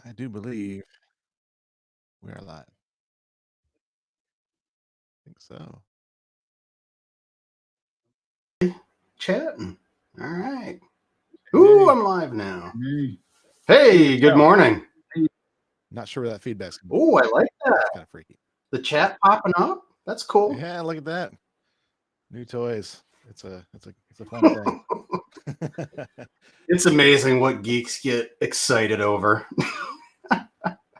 I do believe we are live. I think so. Chatting. All right. Ooh, Hey. I'm live now. Hey, good morning. Not sure where that feedback's coming Oh, I like from. that. It's kind of freaky. The chat popping up. That's cool. Yeah, look at that. New toys. It's a fun thing. It's amazing what geeks get excited over.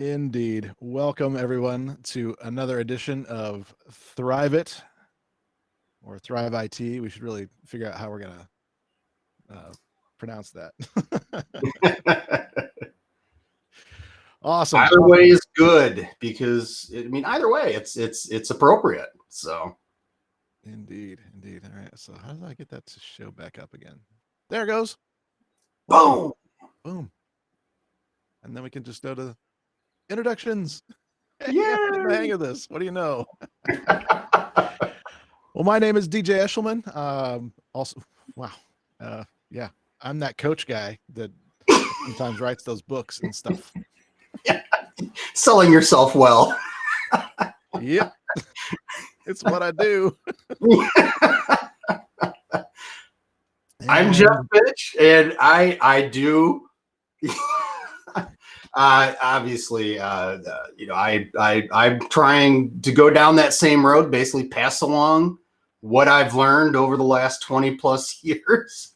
Indeed. Welcome everyone to another edition of Thrive It or Thrive IT. We should really figure out how we're gonna pronounce that. Awesome. Either way is good because either way it's appropriate. So Indeed. All right. So how do I get that to show back up again? There it goes. boom. Boom. And then we can just go to introductions. Yeah. I'm getting the hang of this. What do you know? Well, my name is DJ Eshelman. Also, wow. Yeah, I'm that coach guy that sometimes writes those books and stuff. Yeah. Selling yourself well. Yep. It's what I do. I'm Jeff Fitch, and I do obviously I'm trying to go down that same road, basically pass along what I've learned over the last 20 plus years.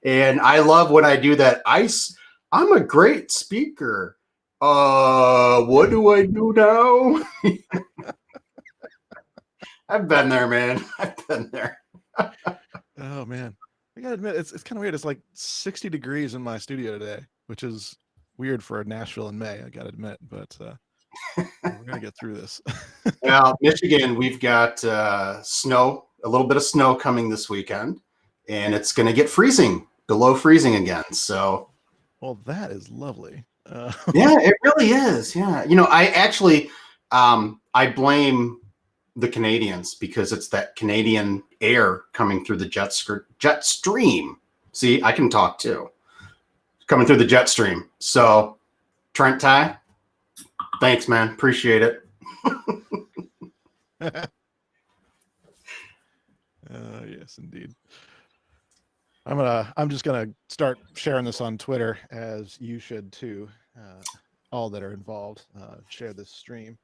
And I love when I do that. I'm a great speaker. What do I do now? I've been there, man. I've been there. Oh man, I gotta admit, it's kind of weird. It's like 60 degrees in my studio today, which is weird for Nashville in May, I gotta admit, but we're gonna get through this. Well, Michigan, we've got snow, a little bit of snow coming this weekend, and it's going to get freezing, below freezing again. So, well, that is lovely. Yeah, it really is. Yeah, I actually I blame the Canadians because it's that Canadian air coming through the jet stream. See, I can talk too. Coming through the jet stream. So, Trent Ty, thanks, man. Appreciate it. Yes, indeed. I'm just gonna start sharing this on Twitter, as you should too. All that are involved, share this stream.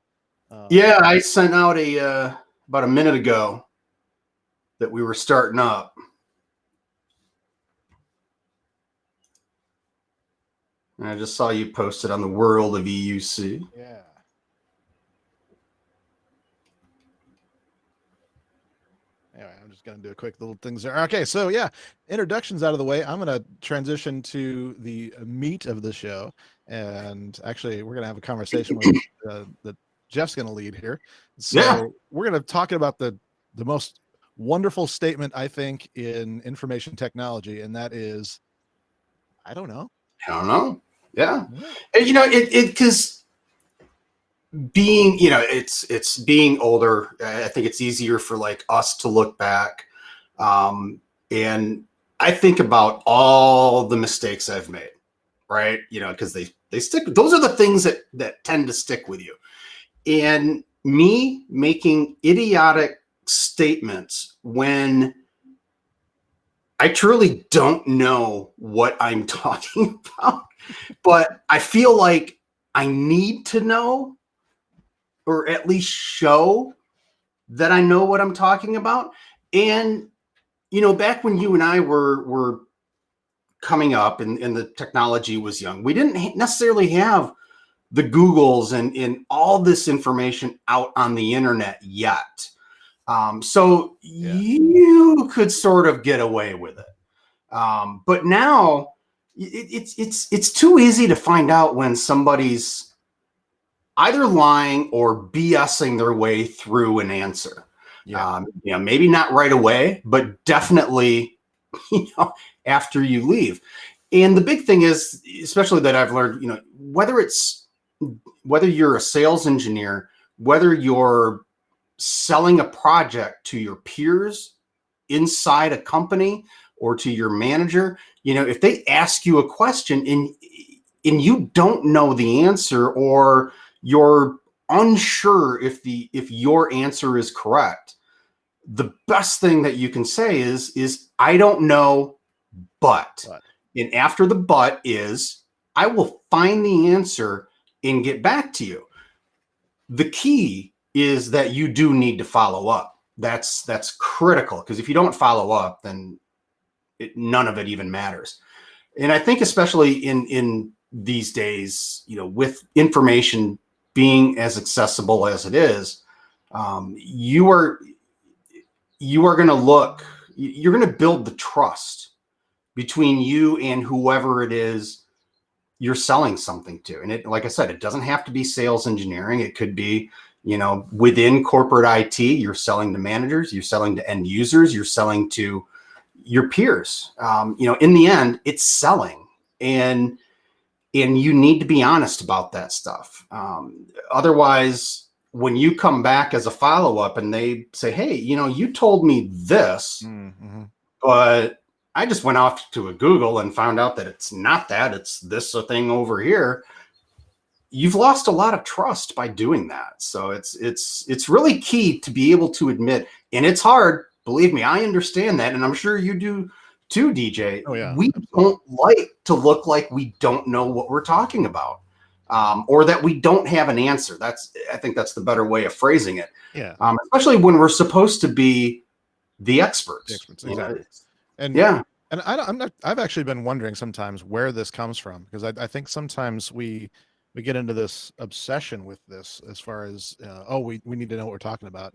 Yeah, I sent out about a minute ago that we were starting up. And I just saw you posted on the World of EUC. Yeah. Anyway, I'm just going to do a quick little things there. Okay, so yeah, introductions out of the way. I'm going to transition to the meat of the show. And actually, we're going to have a conversation with that Jeff's going to lead here. So Yeah. We're going to talk about the most wonderful statement, I think, in information technology. And that is, I don't know. Yeah. And, because being, it's being older, I think it's easier for like us to look back. And I think about all the mistakes I've made, right? Because they stick. Those are the things that tend to stick with you. And me making idiotic statements when I truly don't know what I'm talking about, but I feel like I need to know, or at least show that I know what I'm talking about. And, back when you and I were coming up and the technology was young, we didn't necessarily have the Googles and all this information out on the internet yet. So you could sort of get away with it. But now it's too easy to find out when somebody's either lying or BSing their way through an answer. Yeah. Maybe not right away, but definitely, after you leave. And the big thing is, especially that I've learned, whether you're a sales engineer, whether you're selling a project to your peers inside a company or to your manager, if they ask you a question and you don't know the answer, or you're unsure if your answer is correct, the best thing that you can say is I don't know, but. And after the but is, I will find the answer and get back to you. The key is that you do need to follow up. That's critical, because if you don't follow up, then none of it even matters. And I think especially in these days, with information being as accessible as it is, you are going to you're going to build the trust between you and whoever it is you're selling something to. And it, like I said, it doesn't have to be sales engineering. It could be, within corporate IT, you're selling to managers, you're selling to end users, you're selling to your peers. In the end, it's selling, and you need to be honest about that stuff. Otherwise, when you come back as a follow-up and they say, hey, you told me this, but I just went off to a Google and found out that it's not that, it's this thing over here. You've lost a lot of trust by doing that. So it's really key to be able to admit, and it's hard, believe me, I understand that. And I'm sure you do too, DJ. Oh, yeah, we absolutely. don't like to look like we don't know what we're talking about, or that we don't have an answer. I think that's the better way of phrasing it. Yeah. Especially when we're supposed to be the experts. Exactly. And yeah. And I've actually been wondering sometimes where this comes from, because I think sometimes we get into this obsession with this as far as, we need to know what we're talking about.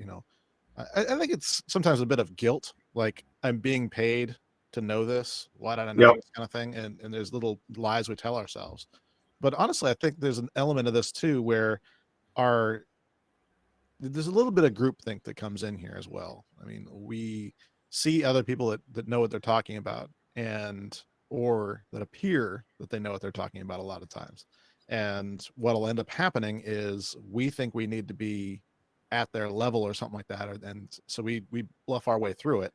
I think it's sometimes a bit of guilt. Like, I'm being paid to know this. Why don't I know this kind of thing? And there's little lies we tell ourselves. But honestly, I think there's an element of this too, where there's a little bit of groupthink that comes in here as well. I mean, we see other people that know what they're talking about, or that appear that they know what they're talking about a lot of times. And what'll end up happening is we think we need to be at their level or something like that. And so we bluff our way through it.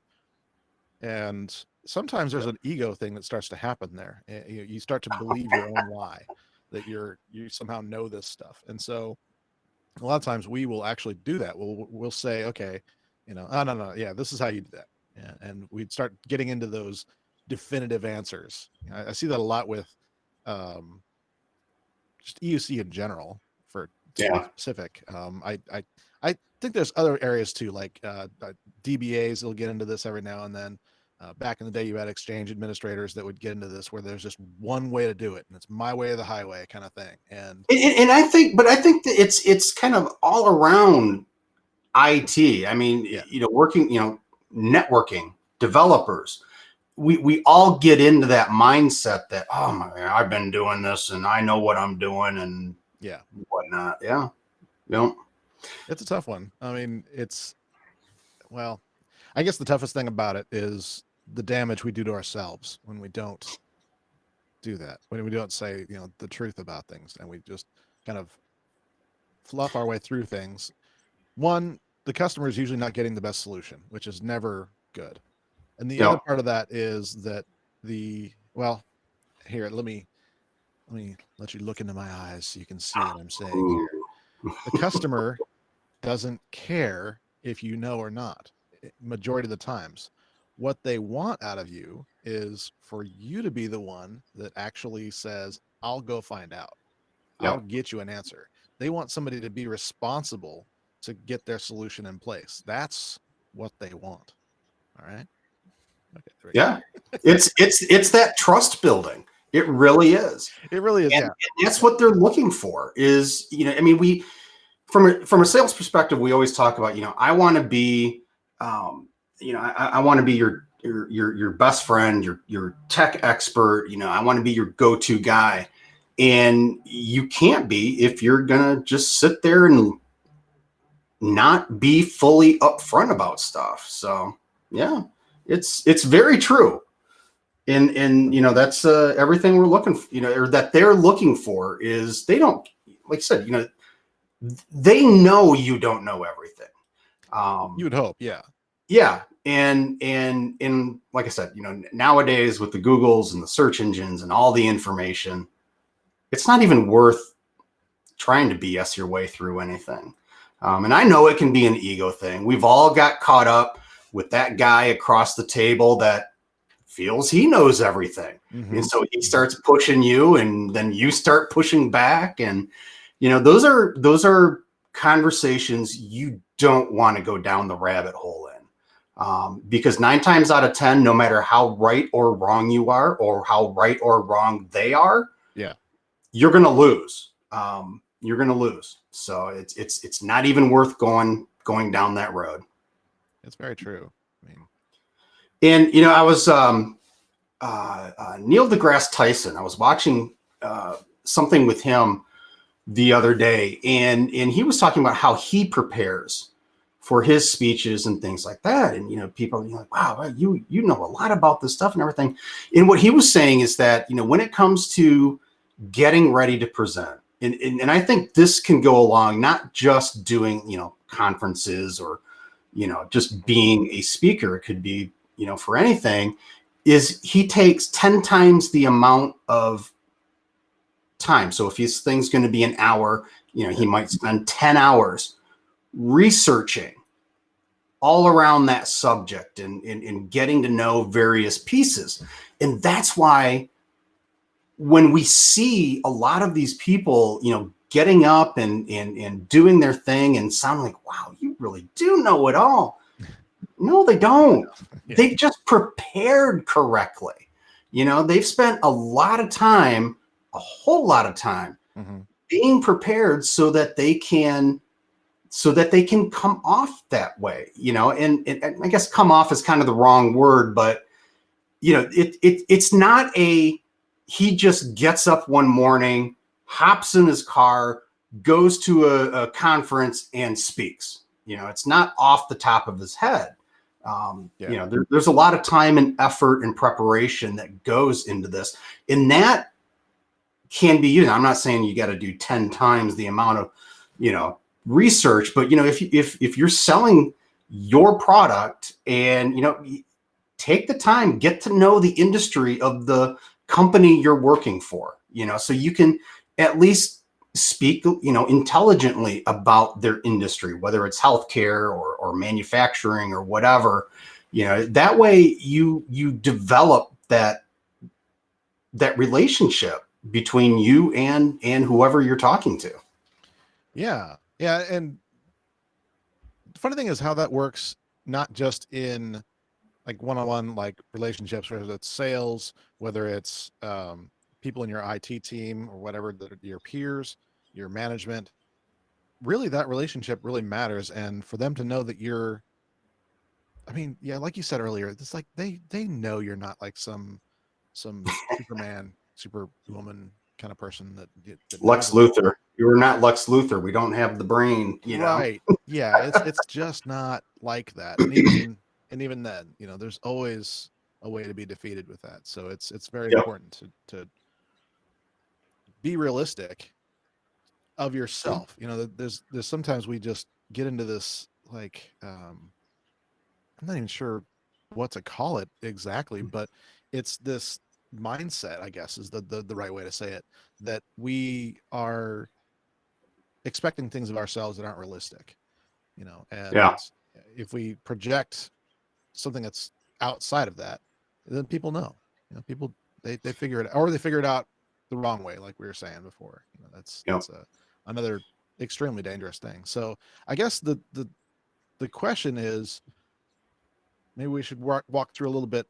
And sometimes there's an ego thing that starts to happen there. You start to believe your own lie, that you somehow know this stuff. And so a lot of times we will actually do that. We'll say, okay, oh, no, yeah, this is how you do that. Yeah, and we'd start getting into those definitive answers. I see that a lot with just EUC in general, for specific. I think there's other areas too, like DBAs will get into this every now and then. Back in the day, you had exchange administrators that would get into this, where there's just one way to do it, and it's my way or the highway kind of thing. And I think that it's kind of all around IT. I mean, working, networking, developers, we all get into that mindset that, oh my God, I've been doing this and I know what I'm doing and whatnot. Yeah. It's a tough one. I mean, I guess the toughest thing about it is the damage we do to ourselves when we don't do that, when we don't say, the truth about things, and we just kind of fluff our way through things. One, the customer is usually not getting the best solution, which is never good. And the other part of that is that here, let me let you look into my eyes so you can see what I'm saying here. The customer doesn't care if you know or not, majority of the times. What they want out of you is for you to be the one that actually says, I'll go find out. I'll get you an answer. They want somebody to be responsible to get their solution in place. That's what they want. All right. Okay. Yeah. It's that trust building. It really is. It really is. And that's what they're looking for is, I mean, we, from a sales perspective, we always talk about, I want to be, I want to be your best friend, your tech expert. I want to be your go-to guy. And you can't be if you're going to just sit there and not be fully upfront about stuff. So yeah, it's very true. And that's everything we're looking for, or that they're looking for is they don't, like I said, they know you don't know everything. You would hope. Yeah. Yeah. And like I said, nowadays with the Googles and the search engines and all the information, it's not even worth trying to BS your way through anything. And I know it can be an ego thing. We've all got caught up with that guy across the table that feels he knows everything. Mm-hmm. And so he starts pushing you, and then you start pushing back. And, those are conversations you don't want to go down the rabbit hole in. Because 9 times out of 10, no matter how right or wrong you are, or how right or wrong they are, yeah, you're going to lose. You're going to lose. So it's not even worth going down that road. it's very true. I mean, and I was Neil deGrasse Tyson. I was watching something with him the other day, and he was talking about how he prepares for his speeches and things like that. And people are like, wow, you know a lot about this stuff and everything. And what he was saying is that when it comes to getting ready to present, and I think this can go along not just doing conferences or just being a speaker. It could be for anything. Is he takes 10 times the amount of time. So if his thing's going to be an hour, he might spend 10 hours researching all around that subject and getting to know various pieces. And that's why when we see a lot of these people, getting up and doing their thing and sound like, wow, you really do know it all. No, they don't. Yeah. They've just prepared correctly. They've spent a lot of time, a whole lot of time mm-hmm. being prepared so that they can come off that way, and I guess come off is kind of the wrong word, but it's not he just gets up one morning, hops in his car, goes to a conference and speaks. It's not off the top of his head. There's a lot of time and effort and preparation that goes into this, and that can be used. I'm not saying you got to do 10 times the amount of, research, but if you're selling your product and, take the time, get to know the industry of the company you're working for, so you can at least speak, intelligently about their industry, whether it's healthcare or manufacturing or whatever, that way you develop that relationship between you and whoever you're talking to. Yeah. And the funny thing is how that works, not just in like one-on-one, like relationships, whether it's sales, whether it's people in your IT team or whatever, your peers, your management, really that relationship really matters. And for them to know that like you said earlier, it's like they know you're not like some Superman, Superwoman kind of person that Lex Luthor. You were not Lex Luthor. We don't have the brain, right. Yeah, it's just not like that. And even then, there's always a way to be defeated with that. So it's very important to be realistic of yourself. There's sometimes we just get into this like I'm not even sure what to call it exactly, but it's this mindset, I guess, is the right way to say it, that we are expecting things of ourselves that aren't realistic, and if we project something that's outside of that, then people know, people, they figure it, or they figure it out the wrong way, like we were saying before. That's another extremely dangerous thing. So I guess the question is, maybe we should walk through a little bit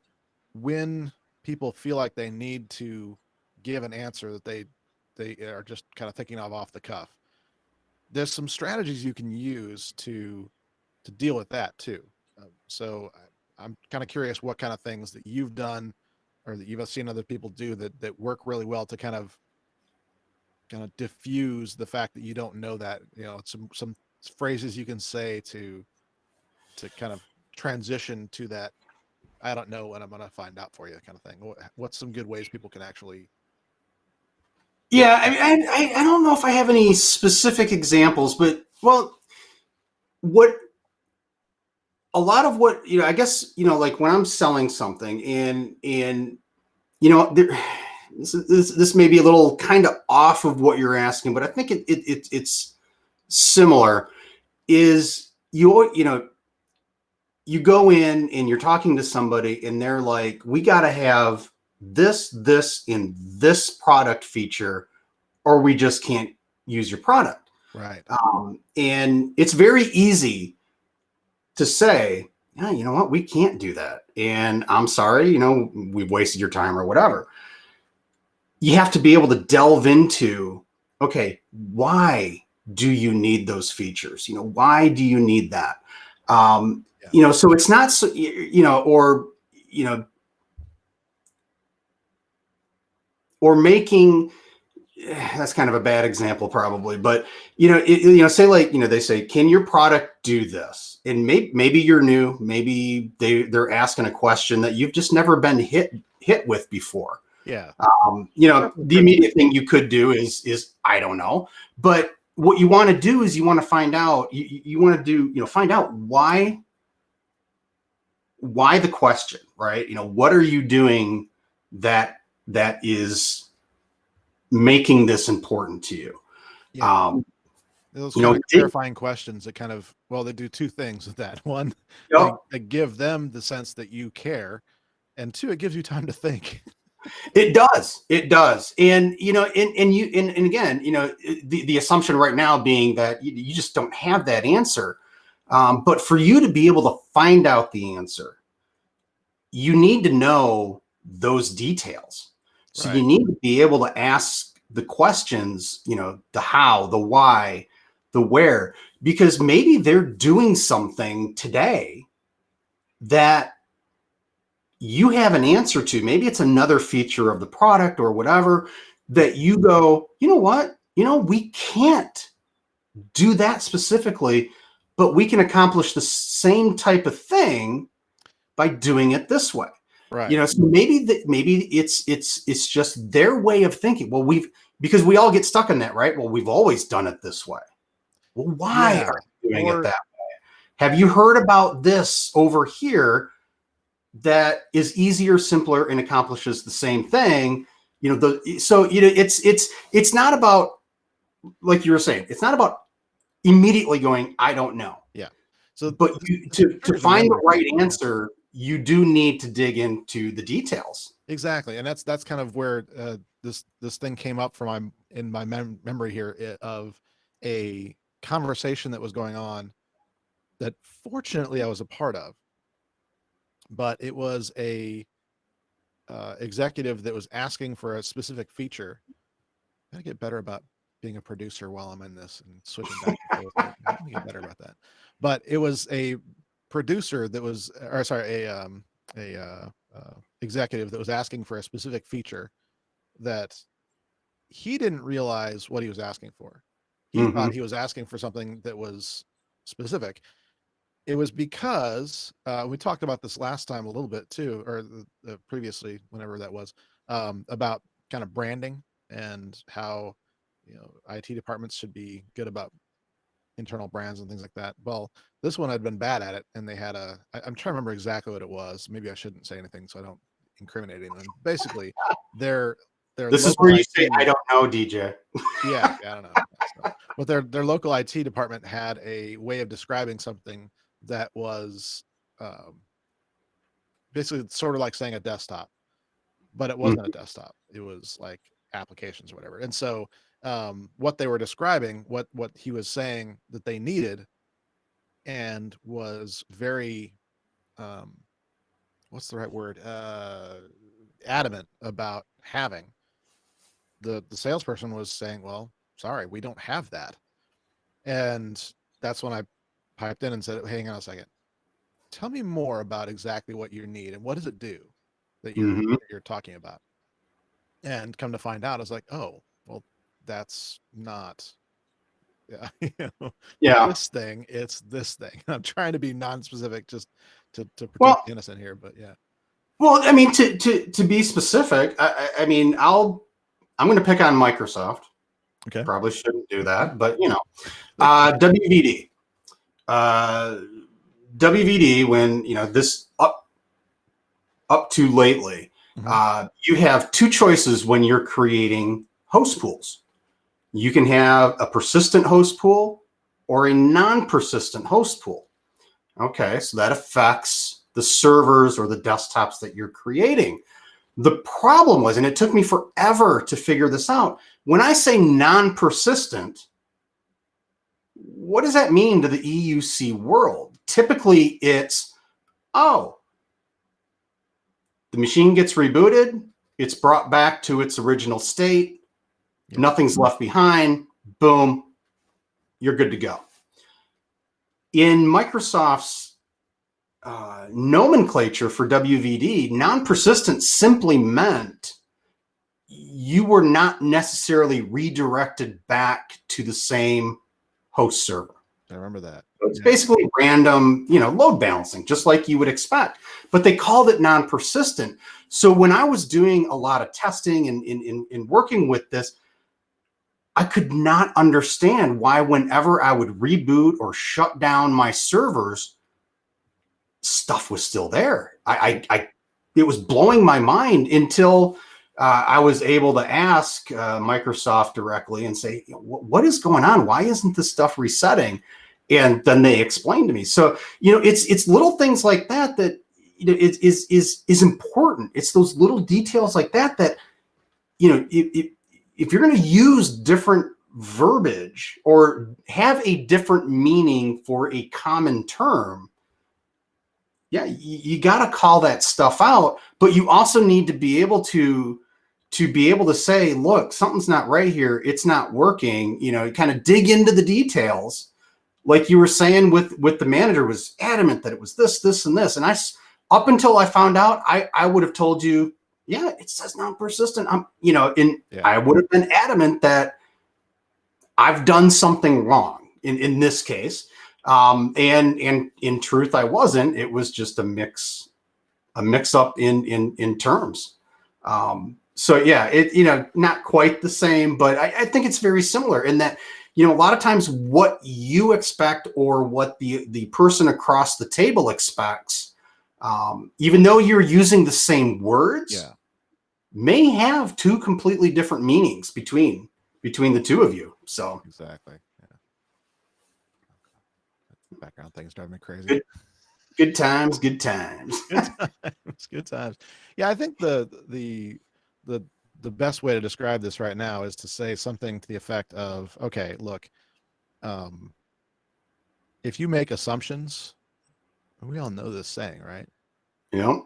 when people feel like they need to give an answer that they are just kind of thinking of off the cuff. There's some strategies you can use to deal with that too. So I'm kind of curious what kind of things that you've done or that you've seen other people do that work really well to kind of diffuse the fact that you don't know that, some phrases you can say to kind of transition to that. I don't know what I'm going to find out for you kind of thing. What's some good ways people can actually? Yeah. I mean, I don't know if I have any specific examples, but a lot of what, I guess, like when I'm selling something and there, this may be a little kind of off of what you're asking, but I think it's similar. Is you go in and you're talking to somebody and they're like, we got to have this in this product feature, or we just can't use your product. Right. And it's very easy to say, yeah, you know what, we can't do that. And I'm sorry, we've wasted your time or whatever. You have to be able to delve into, okay, why do you need those features? Why do you need that? So it's not so, or making, that's kind of a bad example probably, but say like, they say, can your product do this? And maybe you're new, maybe they're asking a question that you've just never been hit with before. Yeah. The immediate thing you could do is I don't know, but what you want to do is you want to find out, you want to do, find out why the question, right? What are you doing that is making this important to you? Yeah. Those kind of clarifying questions that kind of, they do two things with that. One, they give them the sense that you care, and two, it gives you time to think. It does. And, and again, the assumption right now being that you just don't have that answer. But for you to be able to find out the answer, you need to know those details. So you need to be able to ask the questions, the how, the why, the where, because maybe they're doing something today that you have an answer to. Maybe it's another feature of the product or whatever that you go, you know what, we can't do that specifically, but we can accomplish the same type of thing by doing it this way. Right. So maybe it's just their way of thinking. Well, because we all get stuck in that, right? Well, we've always done it this way. Well, why are you doing it that way? Have you heard about this over here that is easier, simpler, and accomplishes the same thing? It's not about, like you were saying, it's not about immediately going, I don't know. Yeah. So, but to find the right answer, you do need to dig into the details. Exactly, and that's kind of where this thing came up from in my memory here of a conversation that was going on that fortunately I was a part of, but it was a executive that was asking for a specific feature. I gotta get better about being a producer while I'm in this and switching back and forth. I'm gonna get better about that. But it was a producer that was, or sorry, a executive that was asking for a specific feature that he didn't realize what he was asking for. He thought he was asking for something that was specific. It was because we talked about this last time a little bit too, or previously, whenever that was, about kind of branding and how IT departments should be good about internal brands and things like that. Well, this one had been bad at it, and they had I'm trying to remember exactly what it was. Maybe I shouldn't say anything so I don't incriminate anyone. Basically, this is where you say, I don't know, DJ. Yeah, I don't know. But their local IT department had a way of describing something that was basically sort of like saying a desktop, but it wasn't a desktop. It was like applications or whatever. And so what they were describing, what he was saying that they needed, and was very what's the right word, adamant about having, the salesperson was saying, well, sorry, we don't have that. And that's when I piped in and said, hang on a second, tell me more about exactly what you need and what does it do that you're talking about. And come to find out, I was like, oh, well, that's not this thing, it's this thing. I'm trying to be non-specific just to protect the innocent here, but yeah. Well, I mean, to be specific, I mean, I'm going to pick on Microsoft. Okay. Probably shouldn't do that, but WVD. WVD, when this up to lately You have two choices when you're creating host pools. You can have a persistent host pool or a non-persistent host pool. Okay, so that affects the servers or the desktops that you're creating. The problem was, and it took me forever to figure this out, when I say non-persistent, what does that mean to the EUC world? Typically, it's, oh, the machine gets rebooted, it's brought back to its original state, nothing's left behind, boom, you're good to go. In Microsoft's nomenclature for WVD, non-persistent simply meant you were not necessarily redirected back to the same host server. I remember that. So it's basically random, load balancing, just like you would expect. But they called it non-persistent. So when I was doing a lot of testing and in working with this, I could not understand why whenever I would reboot or shut down my servers, stuff was still there. It was blowing my mind until I was able to ask Microsoft directly and say, what is going on? Why isn't this stuff resetting? And then they explained to me. So, it's little things like that is important. It's those little details like that, if you're going to use different verbiage or have a different meaning for a common term, you got to call that stuff out, but you also need to be able to say, look, something's not right here. It's not working. Kind of dig into the details. Like you were saying with the manager was adamant that it was this, and this. And up until I found out, I would have told you, yeah, it says non-persistent. I would have been adamant that I've done something wrong in this case. And in truth, I wasn't. It was just a mix up in terms. So yeah, not quite the same, but I think it's very similar in that, a lot of times what you expect or what the person across the table expects, even though you're using the same words, may have two completely different meanings between the two of you. So exactly. Yeah. Background things drive me crazy. Good times. Good times. Good times. Yeah, I think the best way to describe this right now is to say something to the effect of, okay, look, if you make assumptions, we all know this saying, right? Yeah.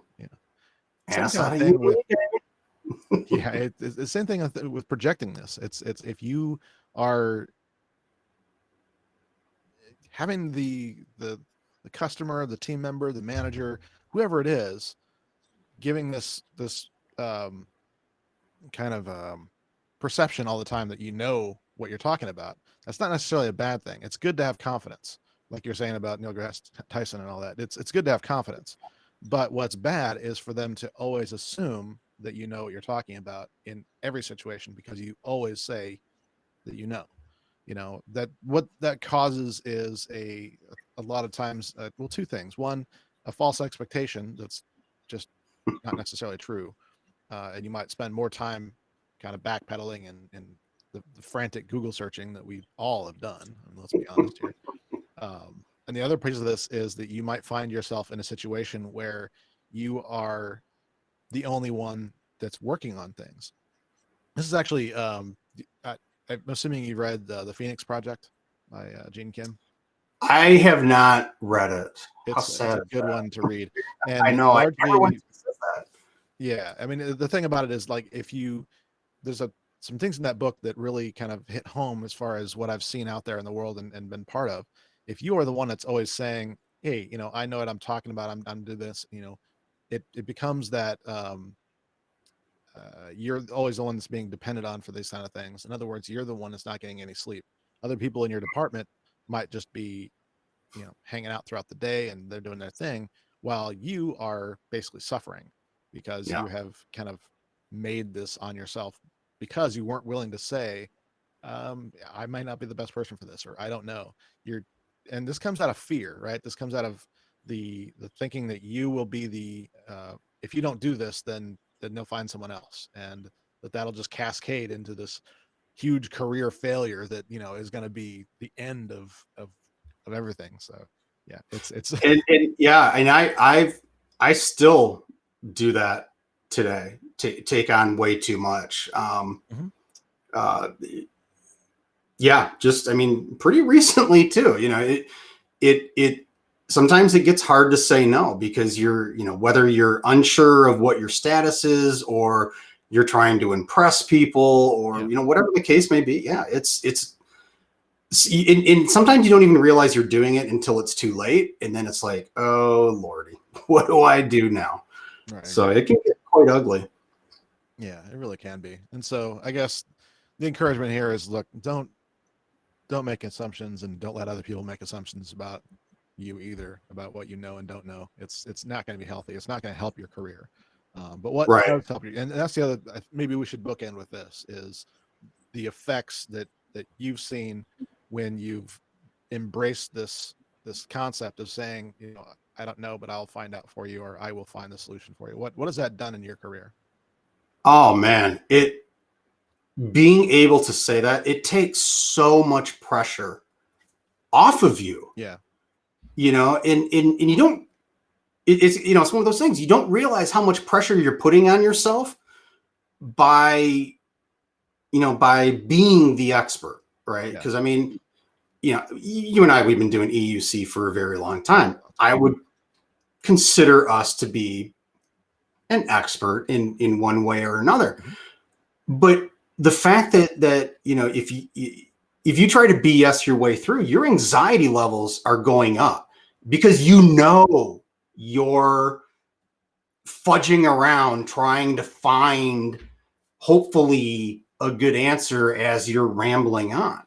Same kind of thing with it's the same thing with projecting this. It's if you are having the customer, the team member, the manager, whoever it is, giving this kind of perception all the time that you know what you're talking about, that's not necessarily a bad thing. It's good to have confidence, like you're saying about Neil deGrasse Tyson and all that. It's good to have confidence, but what's bad is for them to always assume that you know what you're talking about in every situation, because you always say that that what that causes is a lot of times two things. One, a false expectation that's just not necessarily true, and you might spend more time kind of backpedaling and the frantic Google searching that we all have done. And let's be honest here. And the other piece of this is that you might find yourself in a situation where you are the only one that's working on things. This is actually, I'm assuming you read the Phoenix Project by Gene Kim. I have not read it. It's a good one to read. And I know. largely, says that. Yeah, I mean, the thing about it is, like, there's some things in that book that really kind of hit home as far as what I've seen out there in the world and been part of. If you are the one that's always saying, hey, I know what I'm talking about, I'm doing this, it becomes that you're always the one that's being depended on for these kind of things. In other words, you're the one that's not getting any sleep. Other people in your department might just be, hanging out throughout the day and they're doing their thing, while you are basically suffering because you have kind of made this on yourself because you weren't willing to say, I might not be the best person for this, or I don't know. And this comes out of fear, right? This comes out of the thinking that you will be if you don't do this, then then they'll find someone else, and that'll just cascade into this huge career failure that, you know, is going to be the end of everything. So yeah, it's and yeah, and I still do that today. Take on way too much. Mhm. Yeah, just, I mean, pretty recently too, you know, it sometimes it gets hard to say no, because you're, you know, whether you're unsure of what your status is, or you're trying to impress people, or, Yeah. you know, whatever the case may be. Yeah. And sometimes you don't even realize you're doing it until it's too late. And then it's like, oh Lordy, what do I do now? Right, So exactly. it can get quite ugly. Yeah, it really can be. And so I guess the encouragement here is, look, don't make assumptions, and don't let other people make assumptions about you either, about what you know and don't know. It's not going to be healthy. It's not going to help your career. But what Right. does help you, and that's the other, maybe we should bookend with this, is the effects that you've seen when you've embraced this concept of saying, you know, I don't know, but I'll find out for you, or I will find the solution for you. What has that done in your career? Oh man, being able to say that, it takes so much pressure off of you, Yeah. you know, and you don't, it's, you know, it's one of those things, you don't realize how much pressure you're putting on yourself by, you know, by being the expert, right? Yeah. Because I mean, you know, you and I, we've been doing EUC for a very long time. I would consider us to be an expert in one way or another. Mhm. But the fact that you know, if you try to BS your way through, your anxiety levels are going up, because you know you're fudging around trying to find, hopefully, a good answer as you're rambling on.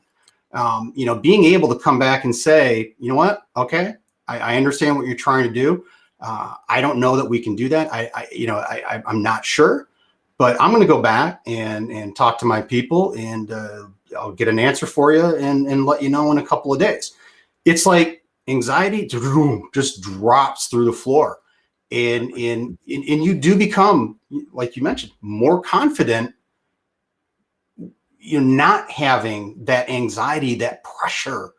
You know, being able to come back and say, you know what, okay, I understand what you're trying to do. I don't know that we can do that. I'm not sure, but I'm going to go back and talk to my people, and I'll get an answer for you, and let you know in a couple of days. It's like anxiety just drops through the floor, and you do become, like you mentioned, more confident. You're not having that anxiety, that pressure,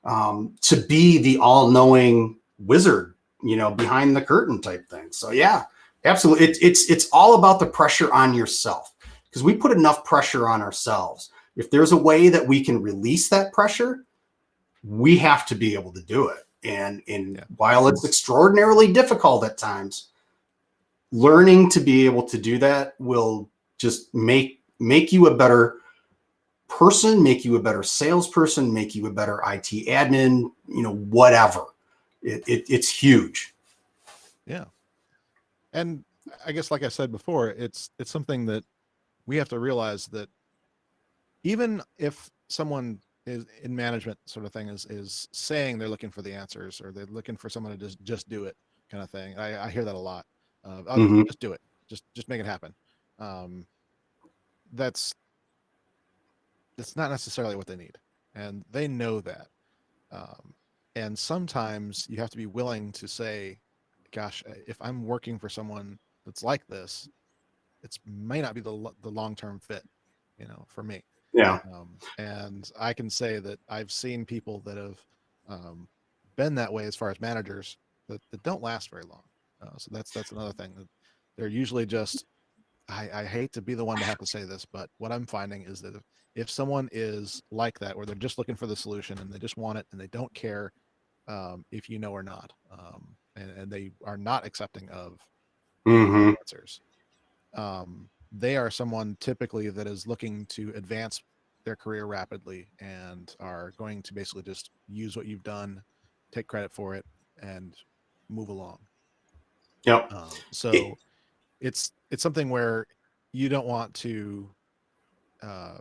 to be the all-knowing wizard, you know, behind the curtain type thing. So yeah, absolutely. It's all about the pressure on yourself, because we put enough pressure on ourselves. If there's a way that we can release that pressure, we have to be able to do it. And while it's extraordinarily difficult at times, learning to be able to do that will just make you a better person, make you a better salesperson, make you a better IT admin, you know, whatever. It's huge. Yeah. And I guess, like I said before, it's something that we have to realize, that even if someone is in management sort of thing, is saying they're looking for the answers, or they're looking for someone to just do it kind of thing. I hear that a lot. Mm-hmm. Just do it. Just make it happen. That's not necessarily what they need, and they know that. Um, and sometimes you have to be willing to say, gosh, if I'm working for someone that's like this, it may not be the long-term fit, you know, for me. Yeah. And I can say that I've seen people that have been that way as far as managers, that don't last very long. So that's another thing, that they're usually just, I hate to be the one to have to say this, but what I'm finding is that if someone is like that, where they're just looking for the solution and they just want it, and they don't care if you know or not, and they are not accepting of Mm-hmm. answers, they are someone typically that is looking to advance their career rapidly, and are going to basically just use what you've done, take credit for it, and move along. Yep. So it's something where you don't want to uh,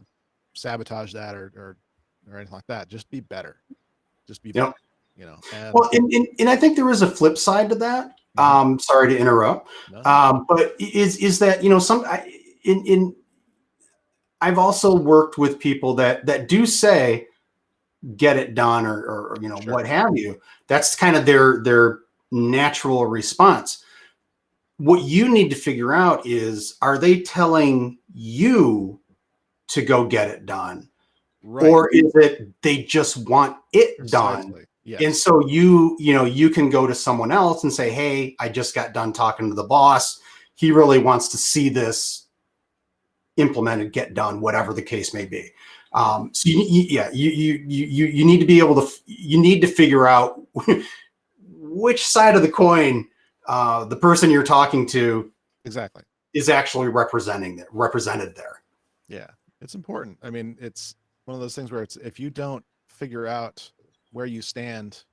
sabotage that, or anything like that. Just be better. Just be better. Yep. You know. And Well, and I think there is a flip side to that. Sorry to interrupt. no. But is that, you know, I've also worked with people that do say, get it done, or you know, Sure. what have you. That's kind of their natural response. what you need to figure out is, are they telling you to go get it done? Right. Or is it they just want it done? Precisely. Yes. And so you can go to someone else and say, hey, I just got done talking to the boss. He really wants to see this implemented, get done, whatever the case may be. So you need to be able to, you need to figure out which side of the coin the person you're talking to exactly is actually represented there. Yeah, it's important. I mean, it's one of those things where it's, if you don't figure out where you stand,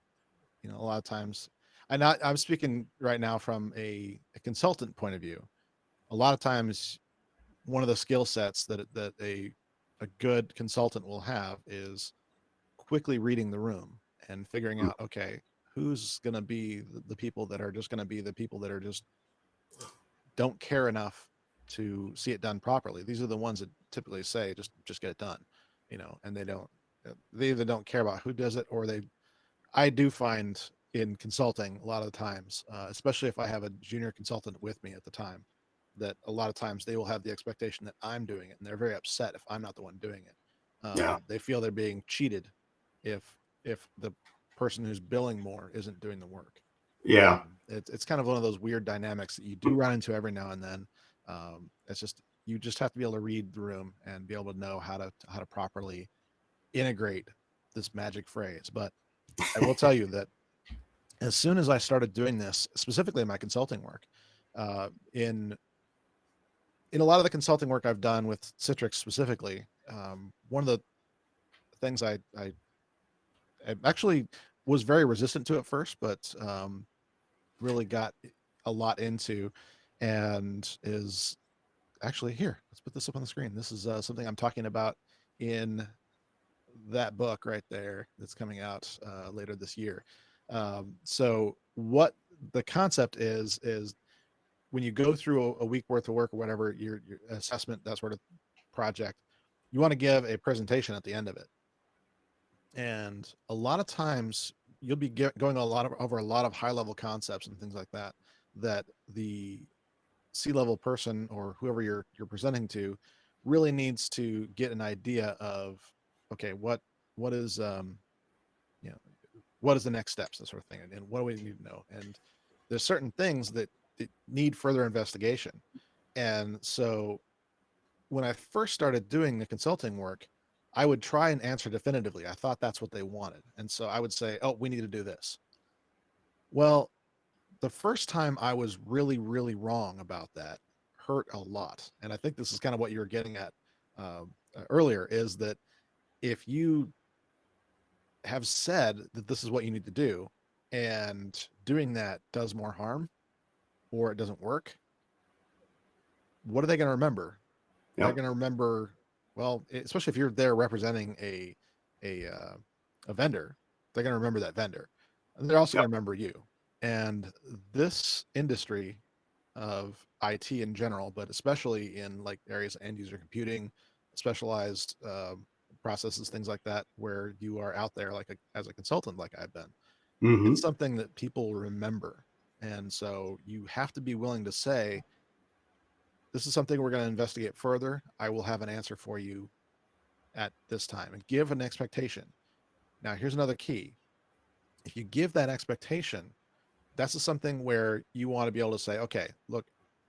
you know, a lot of times, I'm speaking right now from a consultant point of view. A lot of times, one of the skill sets that a good consultant will have is quickly reading the room and figuring out, okay, who's going to be the people that are just going to be the people that are just don't care enough to see it done properly. These are the ones that typically say, just get it done, you know, and they either don't care about who does it, or I do find in consulting a lot of the times, especially if I have a junior consultant with me at the time, that a lot of times they will have the expectation that I'm doing it, and they're very upset if I'm not the one doing it. They feel they're being cheated if the person who's billing more isn't doing the work. Yeah. It's kind of one of those weird dynamics that you do run into every now and then. It's just, you just have to be able to read the room and be able to know how to properly integrate this magic phrase. But I will tell you that as soon as I started doing this, specifically in my consulting work, in a lot of the consulting work I've done with Citrix specifically, one of the things I actually was very resistant to at first, but really got a lot into, and is actually here. Let's put this up on the screen. This is something I'm talking about in that book right there that's coming out later this year. So what the concept is when you go through a week worth of work or whatever, your assessment, that sort of project, you want to give a presentation at the end of it. And a lot of times you'll be going over a lot of high level concepts and things like that, that the C-level person or whoever you're presenting to really needs to get an idea of, okay, what is you know, what is the next steps, that sort of thing, and what do we need to know. And there's certain things that need further investigation. And so when I first started doing the consulting work, I would try and answer definitively. I thought that's what they wanted. And so I would say, oh, we need to do this. Well, the first time I was really, really wrong about that hurt a lot. And I think this is kind of what you were getting at earlier, is that if you have said that this is what you need to do, and doing that does more harm or it doesn't work, what are they going to remember? Yep. They're going to remember, well, especially if you're there representing a vendor, they're going to remember that vendor, and they're also going to remember you. And this industry of IT in general, but especially in like areas of end user computing, specialized processes, things like that, where you are out there like as a consultant, like I've been, it's something that people remember. And so you have to be willing to say, this is something we're going to investigate further. I will have an answer for you at this time, and give an expectation. Now, here's another key. If you give that expectation, that's something where you want to be able to say, okay, look,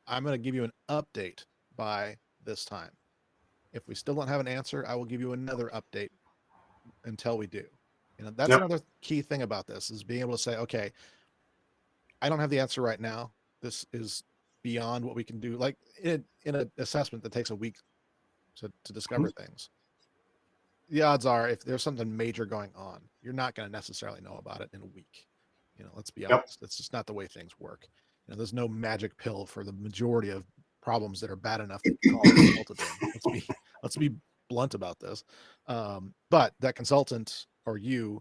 I'm going to give you an update by this time. If we still don't have an answer, I will give you another update until we do. You know, that's another key thing about this, is being able to say, okay, I don't have the answer right now. This is beyond what we can do. Like in an assessment that takes a week to discover things, the odds are, if there's something major going on, you're not going to necessarily know about it in a week. You know, let's be honest. That's just not the way things work. You know, there's no magic pill for the majority of problems that are bad enough that call a consultant in. Let's be blunt about this. But that consultant, or you,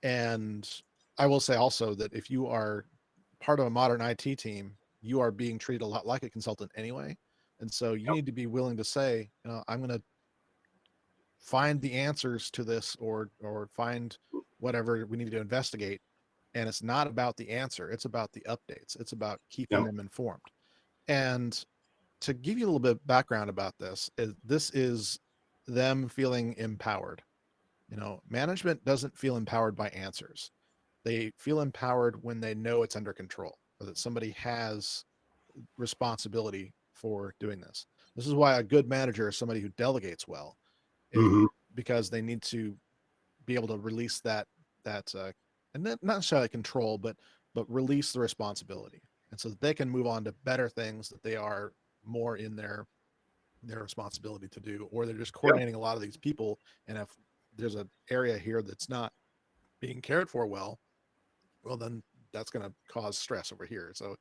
and I will say also that if you are part of a modern IT team, you are being treated a lot like a consultant anyway. And so you need to be willing to say, you know, I'm going to find the answers to this, or find whatever we need to investigate. And it's not about the answer, it's about the updates, it's about keeping them informed. And to give you a little bit of background about this is them feeling empowered. Management doesn't feel empowered by answers. They feel empowered when they know it's under control, or that somebody has responsibility for doing this. This is why a good manager is somebody who delegates well, Mm-hmm. because they need to be able to release that and not necessarily control, but release the responsibility, and so that they can move on to better things that they are more in their responsibility to do, or they're just Yep. coordinating a lot of these people. And if there's an area here that's not being cared for well, then that's going to cause stress over here. So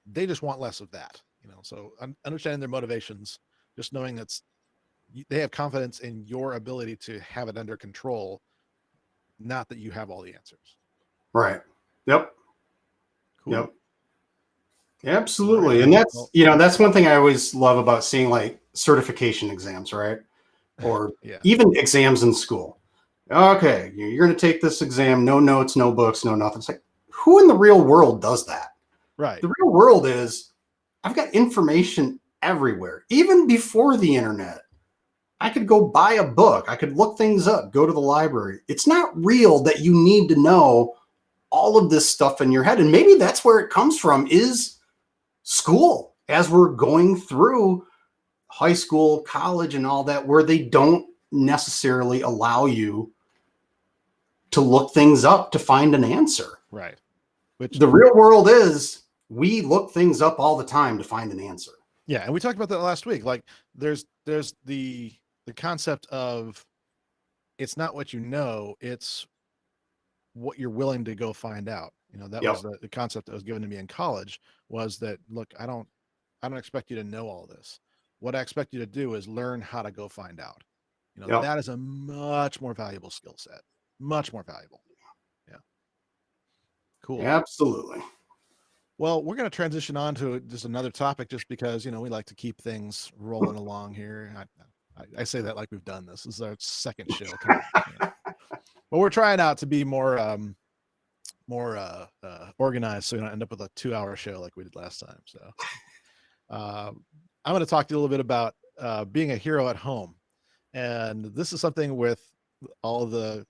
they just want less of that. So understanding their motivations, just knowing they have confidence in your ability to have it under control, not that you have all the answers. Right. Yep. Cool. Yep. All right, Absolutely. man. And that's, Well, that's one thing I always love about seeing like certification exams, right? Or yeah, even exams in school. Okay, you're going to take this exam, no notes, no books, no nothing. It's like, who in the real world does that? right. The real world is, I've got information everywhere. Even before the internet, I could go buy a book. I could look things up, go to the library. It's not real that you need to know all of this stuff in your head. And maybe that's where it comes from, is school, as we're going through high school, college, and all that, where they don't necessarily allow you to look things up to find an answer. Right. Which, The real world is, we look things up all the time to find an answer. yeah, and we talked about that last week. Like there's the concept of, it's not what you know, it's what you're willing to go find out. That Yep. was the concept that was given to me in college, was that, look, I don't expect you to know all this. What I expect you to do is learn how to go find out. Yep. That is a much more valuable skill set. Much more valuable. Yeah. Cool. Absolutely. Well, we're going to transition on to just another topic, just because, we like to keep things rolling along here. I say that like we've done this. This is our second show. Come on. But we're trying out to be more organized, so we don't end up with a 2-hour show like we did last time. So I'm going to talk to you a little bit about being a hero at home. And this is something with all of the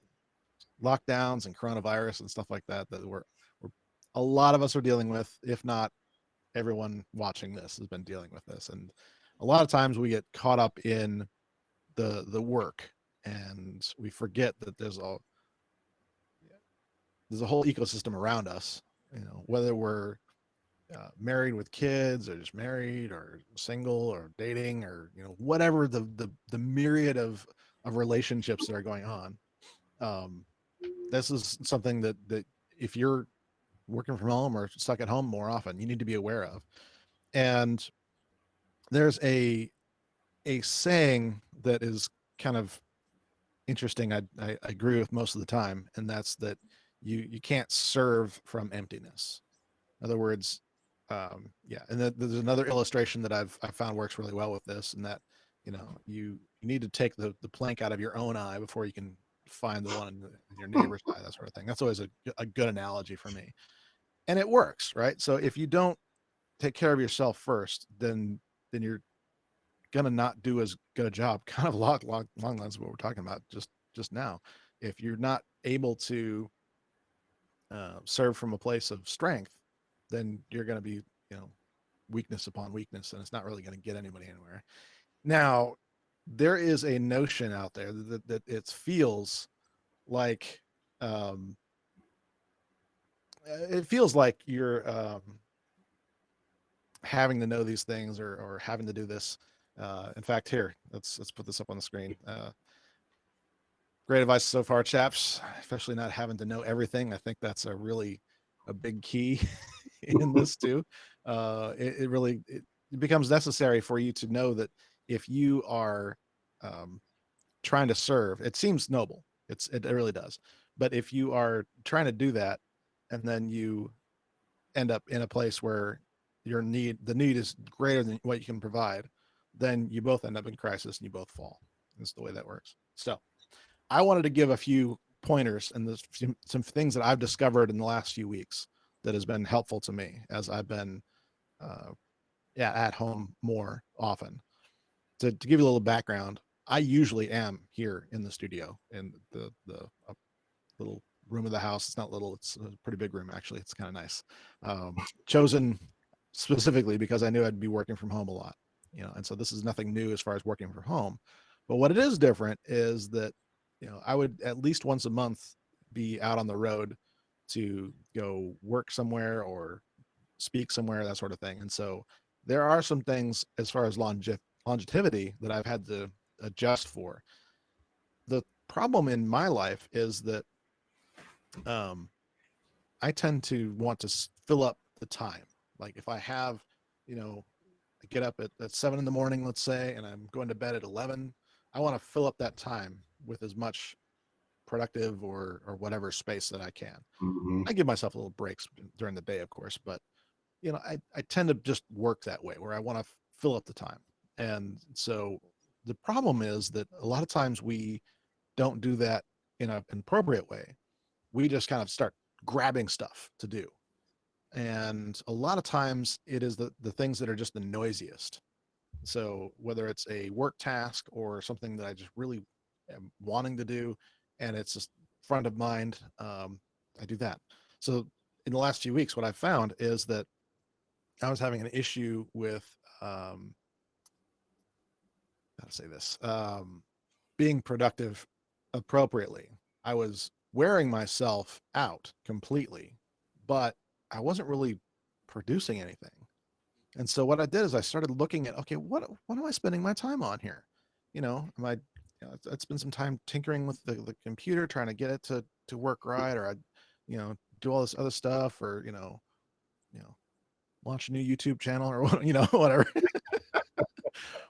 lockdowns and coronavirus and stuff like that we're a lot of us are dealing with, if not everyone watching this has been dealing with this. And a lot of times we get caught up in the work, and we forget that there's a whole ecosystem around us, whether we're married with kids, or just married, or single, or dating, or whatever the myriad of relationships that are going on. This is something that if you're working from home or stuck at home more often, you need to be aware of. And there's a saying that is kind of interesting. I agree with most of the time, and that's that you can't serve from emptiness. In other words, yeah. And there's another illustration that I've found works really well with this, and that you need to take the plank out of your own eye before you can find the one in your neighbor's eye, that sort of thing. That's always a good analogy for me, and it works, right? So if you don't take care of yourself first, then you're gonna not do as good a job. Kind of long lines of what we're talking about just now. If you're not able to serve from a place of strength, then you're going to be, weakness upon weakness, and it's not really going to get anybody anywhere. Now, there is a notion out there that it feels like, you're having to know these things, or having to do this. In fact, here, let's put this up on the screen. Great advice so far, chaps, especially not having to know everything. I think that's a big key in this too. It really becomes necessary for you to know that if you are trying to serve, it seems noble. It really does. But if you are trying to do that, and then you end up in a place where the need is greater than what you can provide, then you both end up in crisis, and you both fall. That's the way that works. So I wanted to give a few pointers, and some things that I've discovered in the last few weeks that has been helpful to me as I've been at home more often. To give you a little background, I usually am here in the studio in the little room of the house. It's not little, it's a pretty big room, actually. It's kind of nice. Chosen specifically because I knew I'd be working from home a lot, and so this is nothing new as far as working from home. But what it is different is that, I would at least once a month be out on the road to go work somewhere or speak somewhere, that sort of thing. And so there are some things as far as longevity that I've had to adjust for. The problem in my life is that I tend to want to fill up the time. Like if I have, I get up at 7 in the morning, let's say, and I'm going to bed at 11, I want to fill up that time with as much productive or whatever space that I can. Mm-hmm. I give myself little breaks during the day, of course, but I tend to just work that way where I want to fill up the time. And so the problem is that a lot of times we don't do that in an appropriate way. We just kind of start grabbing stuff to do. And a lot of times it is the things that are just the noisiest. So whether it's a work task or something that I just really am wanting to do, and it's just front of mind, I do that. So in the last few weeks, what I've found is that I was having an issue with, how to say this, being productive appropriately. I was wearing myself out completely, but I wasn't really producing anything. And so what I did is I started looking at, okay, what am I spending my time on here? Am I, I'd spend some time tinkering with the computer, trying to get it to work right, or I, do all this other stuff, or, launch a new YouTube channel or whatever.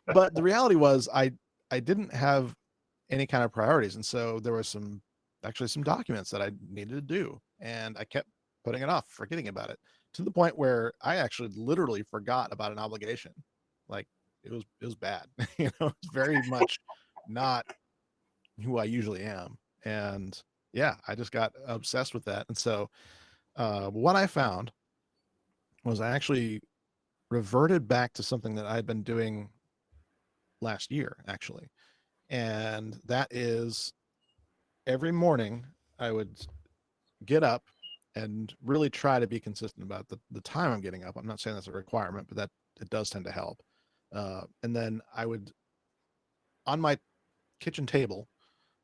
But the reality was I didn't have any kind of priorities. And so there was actually some documents that I needed to do. And I kept putting it off, forgetting about it, to the point where I actually literally forgot about an obligation. Like it was bad. It's very much not who I usually am. And yeah, I just got obsessed with that. And so what I found was I actually reverted back to something that I had been doing last year, actually. And that is every morning I would get up and really try to be consistent about the time I'm getting up. I'm not saying that's a requirement, but that it does tend to help. And then I would, on my kitchen table,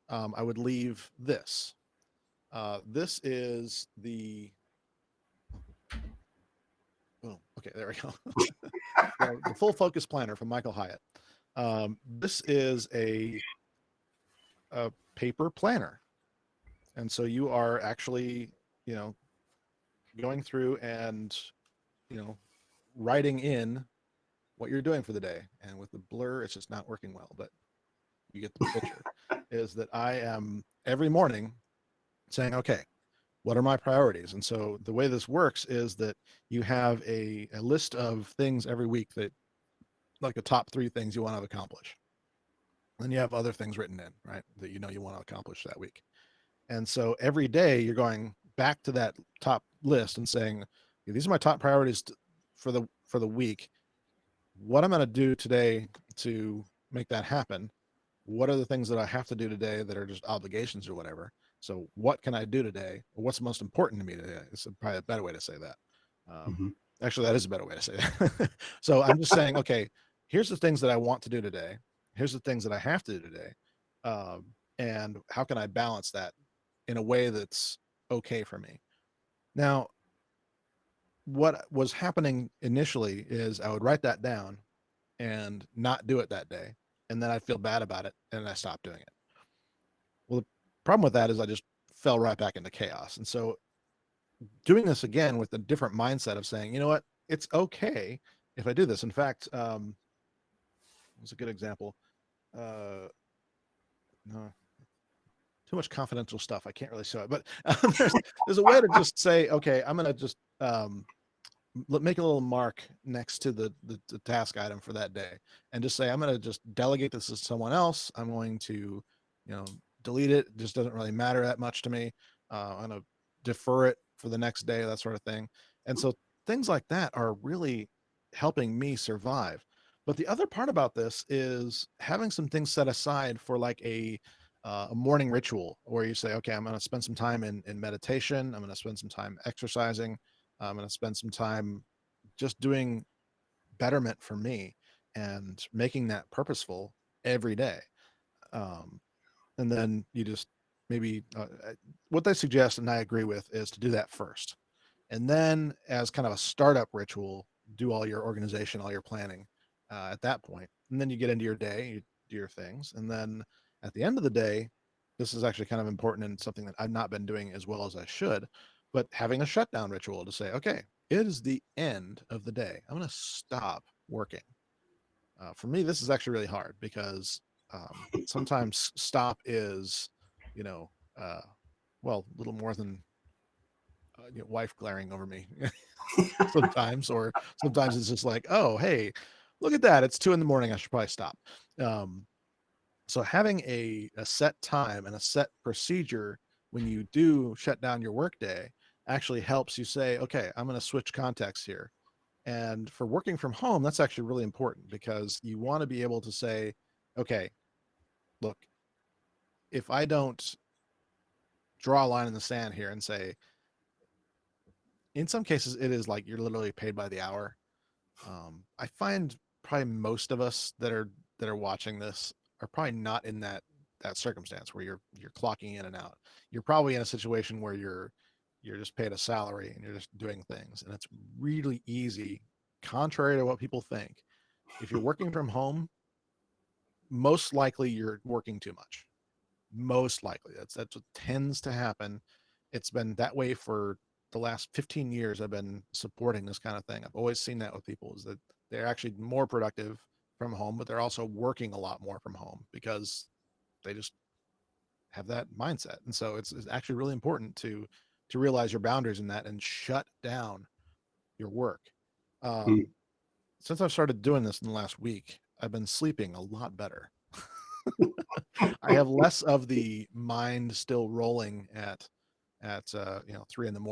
I would leave this. This is oh, okay, there we go. The full focus planner from Michael Hyatt. This is a paper planner. And so you are actually, going through and, writing in what you're doing for the day. And with the blur, it's just not working well, but you get the picture. Is that I am every morning saying, okay, what are my priorities? And so the way this works is that you have a list of things every week that, like the top 3 things you want to accomplish. Then you have other things written in, right, that you want to accomplish that week. And so every day you're going back to that top list and saying, okay, these are my top priorities for the week. What I'm going to do today to make that happen? What are the things that I have to do today that are just obligations or whatever? So what can I do today? Or what's most important to me today? It's probably a better way to say that. Mm-hmm. Actually, that is a better way to say that. So I'm just saying, okay, here's the things that I want to do today. Here's the things that I have to do today. And how can I balance that in a way that's okay for me? Now, what was happening initially is I would write that down and not do it that day. And then I'd feel bad about it and I stopped doing it. Well, the problem with that is I just fell right back into chaos. And so doing this again with a different mindset of saying, you know what, it's okay if I do this. In fact, it's a good example. No, too much confidential stuff. I can't really show it, but there's a way to just say, okay, I'm going to just make a little mark next to the task item for that day and just say, I'm going to just delegate this to someone else. I'm going to, delete it. It just doesn't really matter that much to me. I'm going to defer it for the next day, that sort of thing. And so things like that are really helping me survive. But the other part about this is having some things set aside for like a morning ritual where you say, okay, I'm going to spend some time in meditation. I'm going to spend some time exercising. I'm going to spend some time just doing betterment for me and making that purposeful every day. Um, and then you just maybe what they suggest, and I agree with, is to do that first. And then as kind of a startup ritual, do all your organization, all your planning at that point. And then you get into your day, you do your things. And then at the end of the day, this is actually kind of important and something that I've not been doing as well as I should, but having a shutdown ritual to say, okay, it is the end of the day. I'm going to stop working. For me, this is actually really hard because sometimes stop is, you know, uh, well, a little more than wife glaring over me sometimes, or sometimes it's just like, oh, hey, look at that. It's 2 a.m. I should probably stop. Um, so having a set time and a set procedure when you do shut down your workday actually helps you say, okay, I'm going to switch contexts here. And for working from home, that's actually really important because you want to be able to say, okay, look, if I don't draw a line in the sand here and say, in some cases, it is like you're literally paid by the hour. I find probably most of us that are watching this are probably not in that circumstance where you're clocking in and out. You're probably in a situation where you're just paid a salary and you're just doing things, and it's really easy, contrary to what people think. If you're working from home, most likely you're working too much. Most likely, that's what tends to happen. It's been that way for the last 15 years. I've been supporting this kind of thing. I've always seen that with people, is that they're actually more productive from home, but they're also working a lot more from home because they just have that mindset. And so it's actually really important to realize your boundaries in that and shut down your work. Mm. Since I've started doing this in the last week, I've been sleeping a lot better. I have less of the mind still rolling at 3 a.m.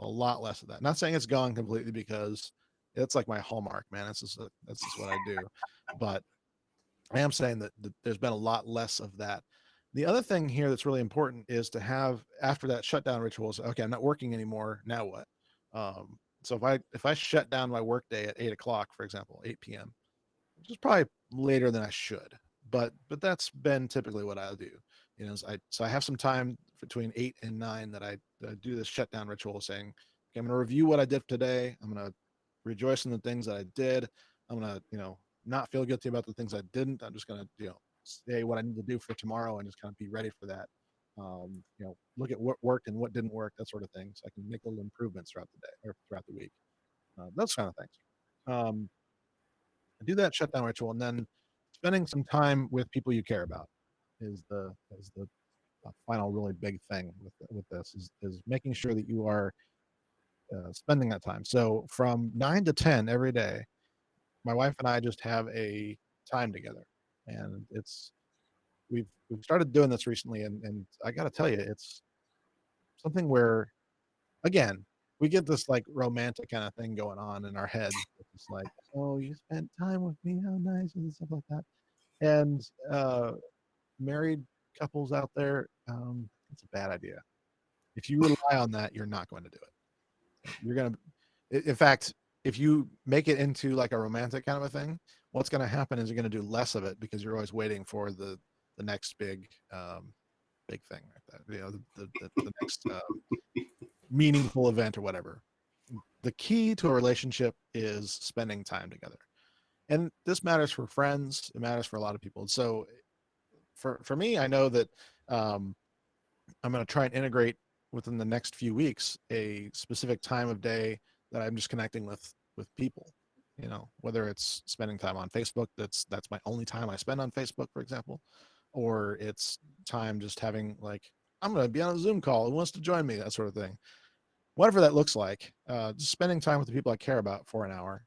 A lot less of that. Not saying it's gone completely because it's like my hallmark, man. That's just what I do. But I am saying that there's been a lot less of that. The other thing here that's really important is to have, after that shutdown ritual, is okay, I'm not working anymore. Now what? So if I shut down my workday at 8 o'clock, for example, 8 p.m., which is probably later than I should, but that's been typically what I'll do. So I have some time between 8 and 9 that I do this shutdown ritual, saying, okay, I'm going to review what I did today. I'm going to rejoice in the things that I did. I'm going to not feel guilty about the things I didn't. I'm just going to say what I need to do for tomorrow and just kind of be ready for that. Look at what worked and what didn't work, that sort of thing, so I can make little improvements throughout the day or throughout the week. Those kind of things. Um, do that shutdown ritual, and then spending some time with people you care about is the final really big thing with this is making sure that you are spending that time. So from 9 to 10 every day, my wife and I just have a time together, and we've started doing this recently, and I got to tell you, it's something where, again, we get this like romantic kind of thing going on in our head. It's like, oh, you spent time with me, how nice, and stuff like that. And married couples out there, it's a bad idea. If you rely on that, you're not going to do it. You're going to, in fact, if you make it into like a romantic kind of a thing, what's going to happen is you're going to do less of it because you're always waiting for the next big thing like that. The next meaningful event or whatever. The key to a relationship is spending time together. And this matters for friends. It matters for a lot of people. So for me, I know that um, I'm going to try and integrate within the next few weeks a specific time of day that I'm just connecting with people. Whether it's spending time on Facebook, that's my only time I spend on Facebook, for example, or it's time just having like, I'm going to be on a Zoom call. Who wants to join me? That sort of thing. Whatever that looks like, just spending time with the people I care about for an hour,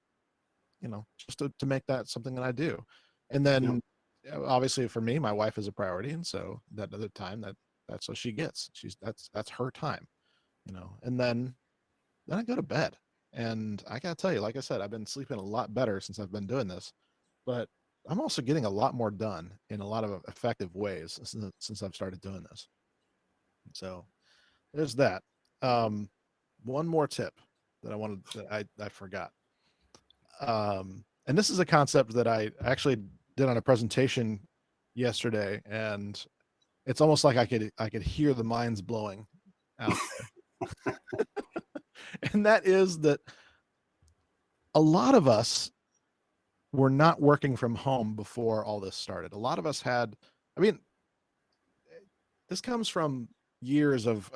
just to make that something that I do. And then obviously for me, my wife is a priority. And so that other time that's what she gets. That's her time, and then I go to bed And I gotta tell you, like I said, I've been sleeping a lot better since I've been doing this, but I'm also getting a lot more done in a lot of effective ways since I've started doing this. So there's that. One more tip that I forgot. And this is a concept that I actually did on a presentation yesterday, and it's almost like I could hear the minds blowing out there. And that is that a lot of us were not working from home before all this started. A lot of us had, I mean, this comes from years of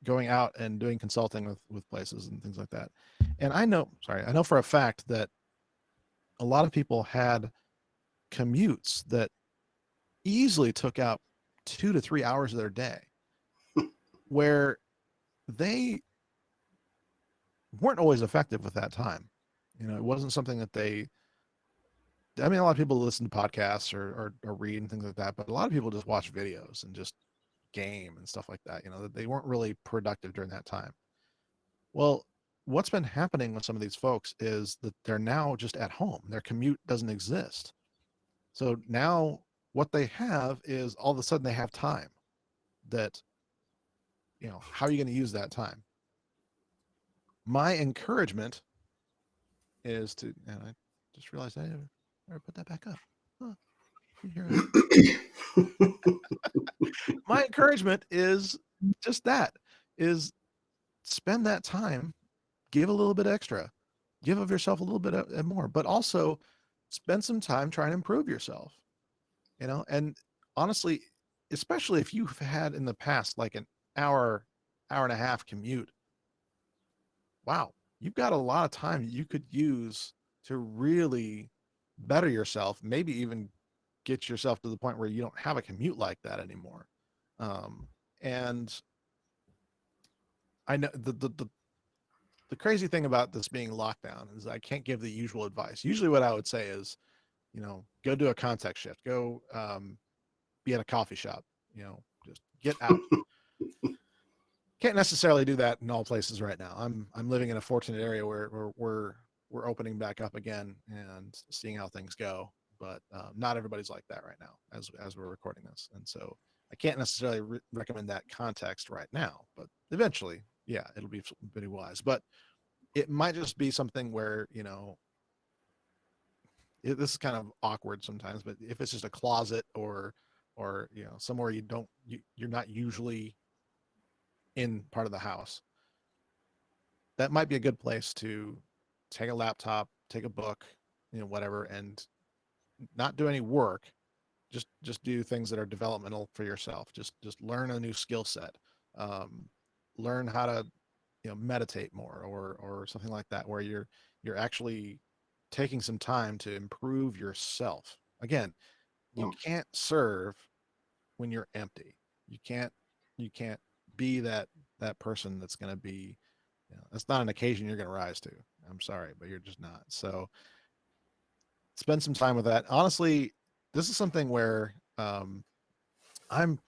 going out and doing consulting with places and things like that. And I know for a fact that a lot of people had commutes that easily took out 2 to 3 hours of their day where they weren't always effective with that time. You know, it wasn't something that a lot of people listen to podcasts or read and things like that, but a lot of people just watch videos and just game and stuff like that. You know, they weren't really productive during that time. Well, what's been happening with some of these folks is that they're now just at home. Their commute doesn't exist. So now what they have is all of a sudden they have time that, you know, how are you going to use that time? My encouragement is to, and I just realized I never put that back up. Huh. You hear that? My encouragement is just that, is spend that time, give a little bit extra, give of yourself a little bit more, but also spend some time trying to improve yourself, you know? And honestly, especially if you've had in the past, like an hour and a half commute, wow, you've got a lot of time you could use to really better yourself, maybe even get yourself to the point where you don't have a commute like that anymore. And I know the crazy thing about this being lockdown is I can't give the usual advice. Usually what I would say is, you know, go do a context shift, go be at a coffee shop, you know, just get out. Can't necessarily do that in all places right now. I'm living in a fortunate area where we're opening back up again and seeing how things go, but not everybody's like that right now as we're recording this, and so I can't necessarily recommend that context right now. But eventually, yeah, it'll be pretty wise. But it might just be something where, you know, this is kind of awkward sometimes, but if it's just a closet or you know, somewhere you're not usually in part of the house, that might be a good place to take a laptop, take a book, you know, whatever, and not do any work. Just do things that are developmental for yourself. Just learn a new skill set. Learn how to, you know, meditate more or something like that, where you're actually taking some time to improve yourself. Again, you can't serve when you're empty. You can't be that person that's going to be, you know, that's not an occasion you're going to rise to. I'm sorry, but you're just not. So spend some time with that. Honestly, this is something where I'm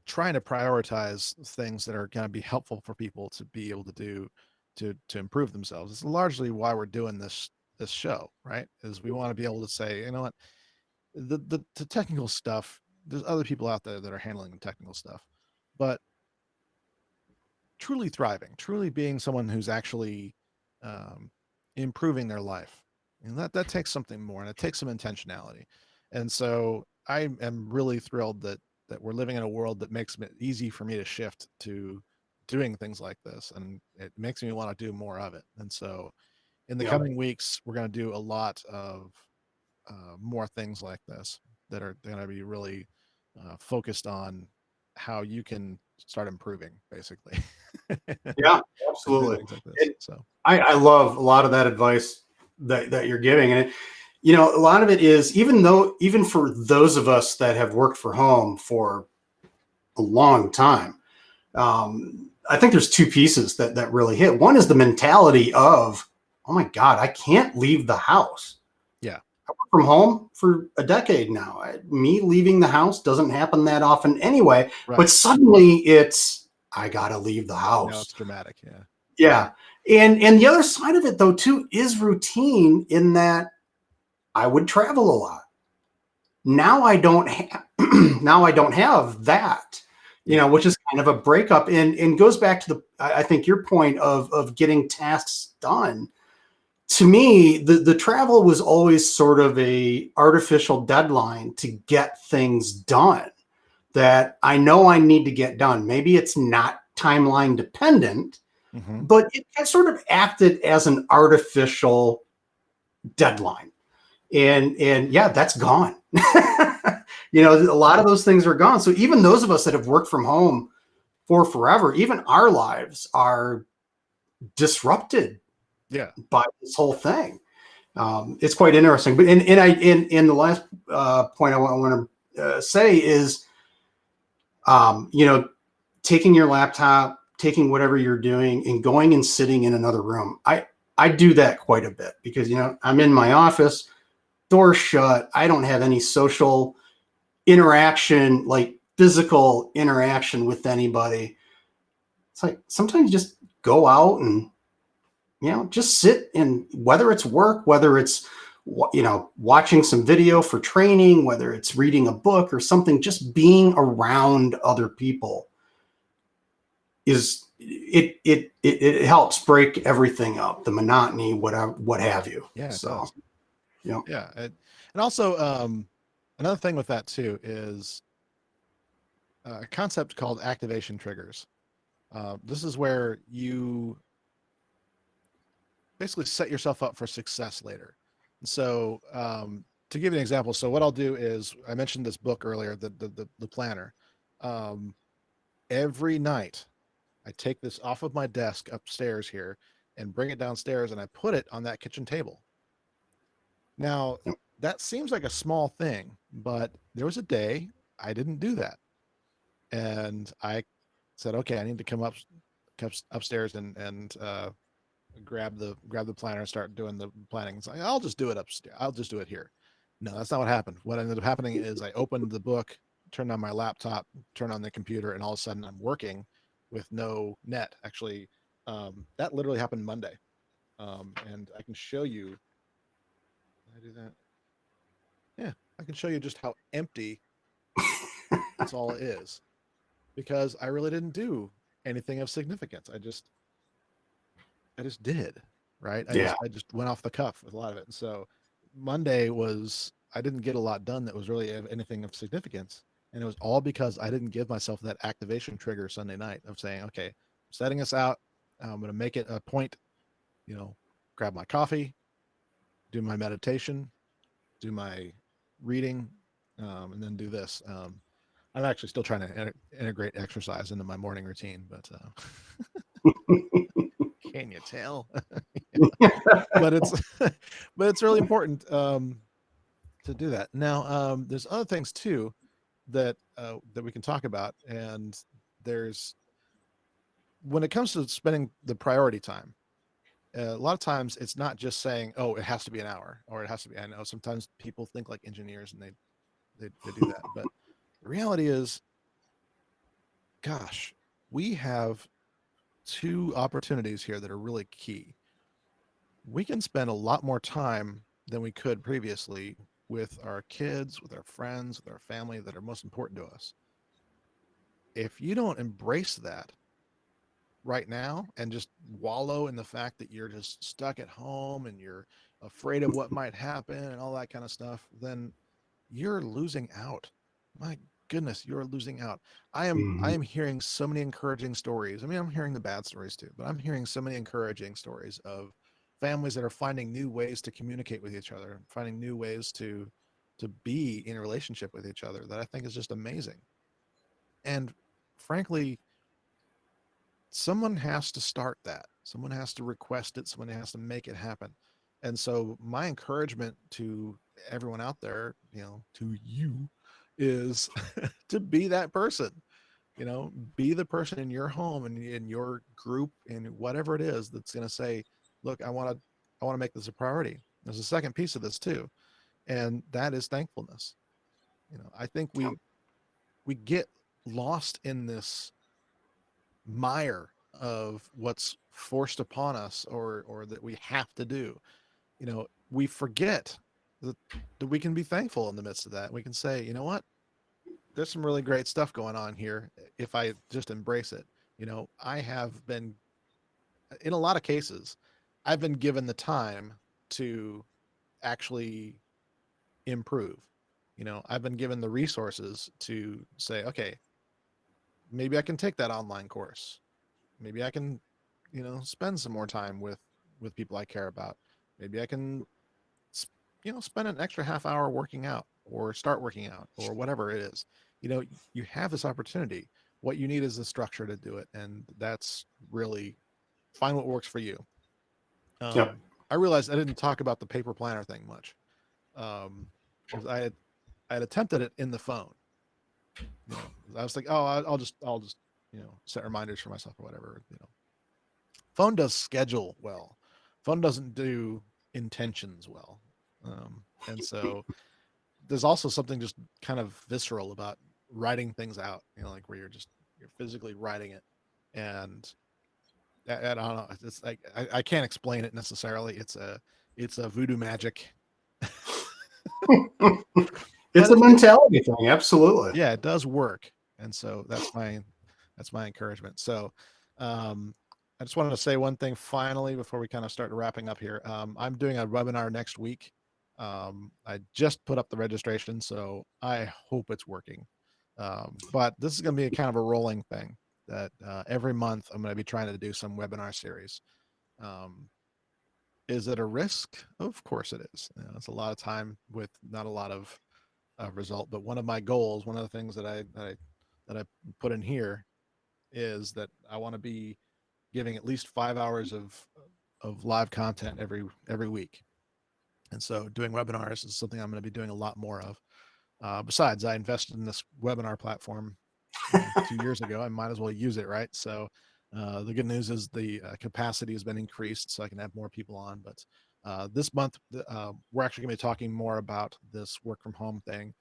trying to prioritize things that are going to be helpful for people to be able to do to improve themselves. It's largely why we're doing this show, right? Is we want to be able to say, you know what, the technical stuff, there's other people out there that are handling the technical stuff, but truly thriving, truly being someone who's actually improving their life, and that takes something more, and it takes some intentionality. And so I am really thrilled that we're living in a world that makes it easy for me to shift to doing things like this, and it makes me want to do more of it. And so in the coming weeks, we're going to do a lot of more things like this that are going to be really focused on how you can start improving, basically. Yeah, absolutely. Like so I love a lot of that advice that you're giving. And, you know, a lot of it is, even for those of us that have worked for home for a long time, I think there's two pieces that really hit. One is the mentality of, oh my God, I can't leave the house. Yeah. I work from home for a decade now. Me leaving the house doesn't happen that often anyway, right. But suddenly I got to leave the house. Now it's dramatic. Yeah. Yeah. And the other side of it though too is routine, in that I would travel a lot. Now I don't have now I don't have that, which is kind of a breakup, and goes back to I think your point of getting tasks done. To me, the travel was always sort of a artificial deadline to get things done that I know I need to get done. Maybe it's not timeline dependent, but it sort of acted as an artificial deadline. And yeah, that's gone. A lot of those things are gone. So even those of us that have worked from home for forever, even our lives are disrupted by this whole thing. It's quite interesting. But in the last point I want to say is, taking your laptop, taking whatever you're doing, and going and sitting in another room. I do that quite a bit because I'm in my office, door shut. I don't have any social interaction, like physical interaction with anybody. It's like sometimes just go out and just sit, and whether it's work, whether it's watching some video for training, whether it's reading a book or something, just being around other people it helps break everything up, the monotony, what have you. Yeah, so it does. yeah. And also another thing with that too is a concept called activation triggers. This is where you basically set yourself up for success later. And so to give you an example, so what I'll do is, I mentioned this book earlier, the planner. Every night I take this off of my desk upstairs here and bring it downstairs, and I put it on that kitchen table. Now, that seems like a small thing, but there was a day I didn't do that. And I said, okay, I need to come upstairs and grab the planner and start doing the planning. It's like, I'll just do it upstairs. I'll just do it here. No, that's not what happened. What ended up happening is I opened the book, turned on my laptop, turned on the computer, and all of a sudden I'm working with no net. Actually, that literally happened Monday. And I can show you. Can I do that? Yeah, I can show you just how empty that's all it is, because I really didn't do anything of significance. I just did, right? I just went off the cuff with a lot of it. And so Monday was, I didn't get a lot done that was really anything of significance. And it was all because I didn't give myself that activation trigger Sunday night of saying, okay, I'm setting us out. I'm going to make it a point, grab my coffee, do my meditation, do my reading, and then do this. I'm actually still trying to integrate exercise into my morning routine, but can you tell? But it's really important to do that. Now, there's other things too that we can talk about, and there's, when it comes to spending the priority time, a lot of times it's not just saying, oh, it has to be an hour, or it has to be, I know sometimes people think like engineers and they do that, but the reality is, gosh, we have two opportunities here that are really key. We can spend a lot more time than we could previously with our kids, with our friends, with our family that are most important to us. If you don't embrace that right now and just wallow in the fact that you're just stuck at home and you're afraid of what might happen and all that kind of stuff, then you're losing out. My goodness, you're losing out. I am hearing so many encouraging stories. I mean, I'm hearing the bad stories too, but I'm hearing so many encouraging stories of families that are finding new ways to communicate with each other, finding new ways to be in a relationship with each other, that I think is just amazing. And frankly, someone has to start that. Someone has to request it. Someone has to make it happen. And so my encouragement to everyone out there, to you, is to be that person. Be the person in your home and in your group and whatever it is that's going to say, look, I want to make this a priority. There's a second piece of this too, and that is thankfulness. I think we get lost in this mire of what's forced upon us or that we have to do. You know, we forget that we can be thankful in the midst of that. We can say, you know what, there's some really great stuff going on here if I just embrace it. You know, I have been, in a lot of cases, I've been given the time to actually improve. You know, I've been given the resources to say, okay, maybe I can take that online course. Maybe I can, you know, spend some more time with people I care about. Maybe I can, you know, spend an extra half hour working out or start working out or whatever it is. You know, you have this opportunity. What you need is the structure to do it, and that's really find what works for you. Yep. I realized I didn't talk about the paper planner thing much, because I had attempted it in the phone. You know, I was like, oh, I'll just you know set reminders for myself or whatever. You know, phone does schedule well. Phone doesn't do intentions well, and so there's also something just kind of visceral about writing things out. You know, like where you're physically writing it, and I don't know. It's like I can't explain it necessarily. It's a voodoo magic, It's but a it mentality thing. Absolutely. yeah, it does work. And so that's my encouragement. So I just wanted to say one thing finally before we kind of start wrapping up here. I'm doing a webinar next week. I just put up the registration, so I hope it's working. But this is going to be a kind of a rolling thing that every month I'm going to be trying to do some webinar series. Um, is it a risk? Of course it is. You know, it's a lot of time with not a lot of result. But one of my goals, one of the things that I put in here is that I want to be giving at least 5 hours of live content every week. And so doing webinars is something I'm going to be doing a lot more of. Besides, I invested in this webinar platform 2 years ago. I might as well use it, right? So the good news is the capacity has been increased, so I can have more people on. But this month, we're actually going to be talking more about this work from home thing.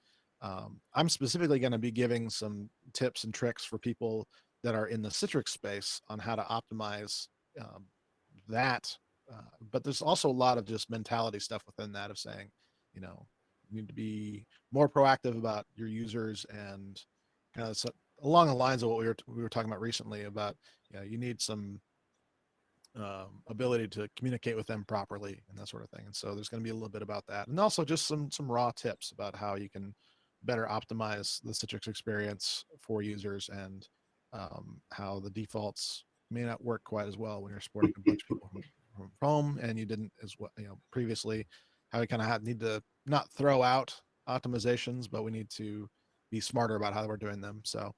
I'm specifically going to be giving some tips and tricks for people that are in the Citrix space on how to optimize um, that. But there's also a lot of just mentality stuff within that of saying, you know, you need to be more proactive about your users and kind of along the lines of what we were talking about recently about, you know, you need some ability to communicate with them properly and that sort of thing. And so there's going to be a little bit about that, and also just some raw tips about how you can better optimize the Citrix experience for users, and how the defaults may not work quite as well when you're supporting a bunch of people from home and you didn't as well, you know, previously. How we kind of need to not throw out optimizations, but we need to be smarter about how we're doing them. So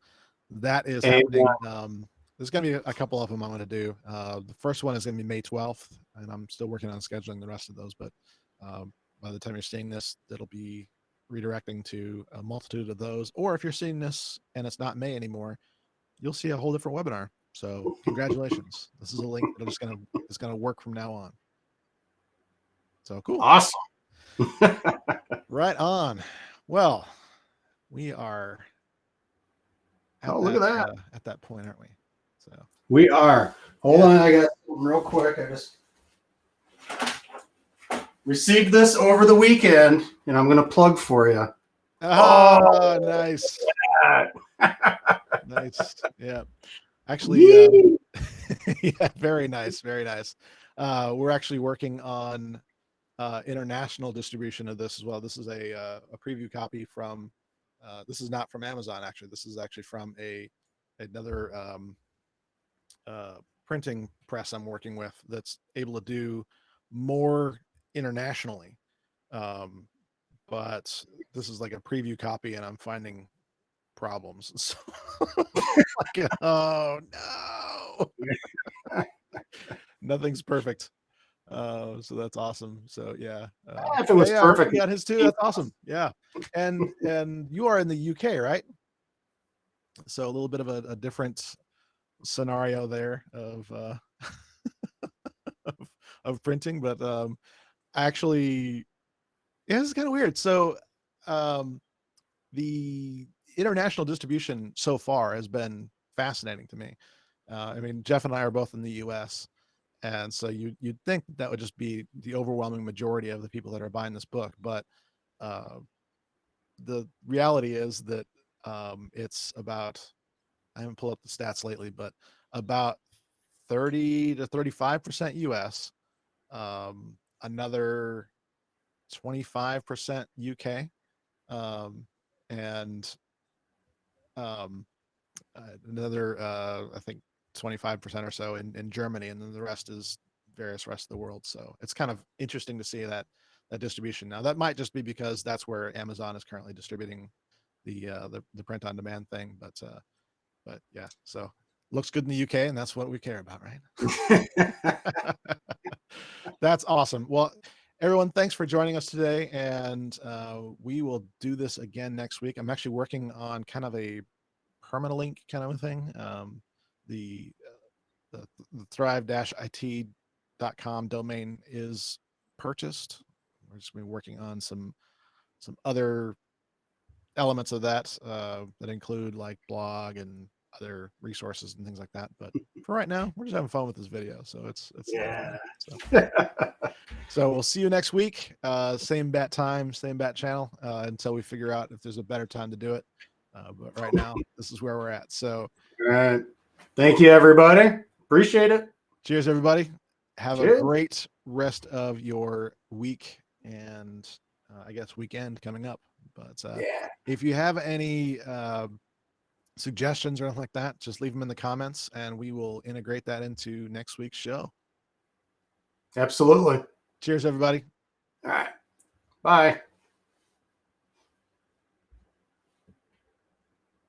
that is And happening. There's going to be a couple of them I'm going to do. The first one is going to be May 12th, and I'm still working on scheduling the rest of those. But by the time you're seeing this, it'll be redirecting to a multitude of those. Or if you're seeing this and it's not May anymore, you'll see a whole different webinar. So congratulations. This is a link that it's going to work from now on. So cool. awesome. Right on. Well, we are at Oh, look at that. at that point, aren't we? So We are. Hold yeah. on. I got something real quick. I just received this over the weekend, and I'm going to plug for you. Ah, nice. Nice. Yeah. Actually, Yee. yeah, very nice. Very nice. We're actually working on international distribution of this as well. This is a preview copy from, this is not from Amazon, actually. This is actually from another printing press I'm working with that's able to do more internationally. Um, but this is like a preview copy, and I'm finding problems. So like, oh no, nothing's perfect. So that's awesome. So yeah, If it was yeah. I hope perfect. you got his too. That's awesome. Yeah, and you are in the UK, right? So a little bit of a different scenario there of of, of printing, but actually, yeah, it's kind of weird. So um, the international distribution so far has been fascinating to me. I mean, Jeff and I are both in the U.S., And so you'd think that would just be the overwhelming majority of the people that are buying this book, but the reality is that it's about, I haven't pulled up the stats lately, but about 30 to 35% US, another 25% UK, and another I think 25% or so in Germany, and then the rest is various rest of the world. So it's kind of interesting to see that distribution. Now that might just be because that's where Amazon is currently distributing the print on demand thing, but yeah, so looks good in the UK, and that's what we care about, right? That's awesome. Well, everyone, thanks for joining us today, and we will do this again next week. I'm actually working on kind of a permalink kind of a thing. The the thrive-it.com domain is purchased. We're just been working on some other elements of that that include like blog and other resources and things like that. But for right now, we're just having fun with this video, so it's a lot of Yeah. fun. So we'll see you next week. Same bat time, same bat channel, until we figure out if there's a better time to do it. But right now, this is where we're at. So All right. Thank you, everybody. Appreciate it. cheers, everybody. Have Cheers. a great rest of your week and I guess weekend coming up. But Yeah. if you have any suggestions or anything like that, just leave them in the comments and we will integrate that into next week's show. Absolutely. Cheers, everybody. All right. Bye.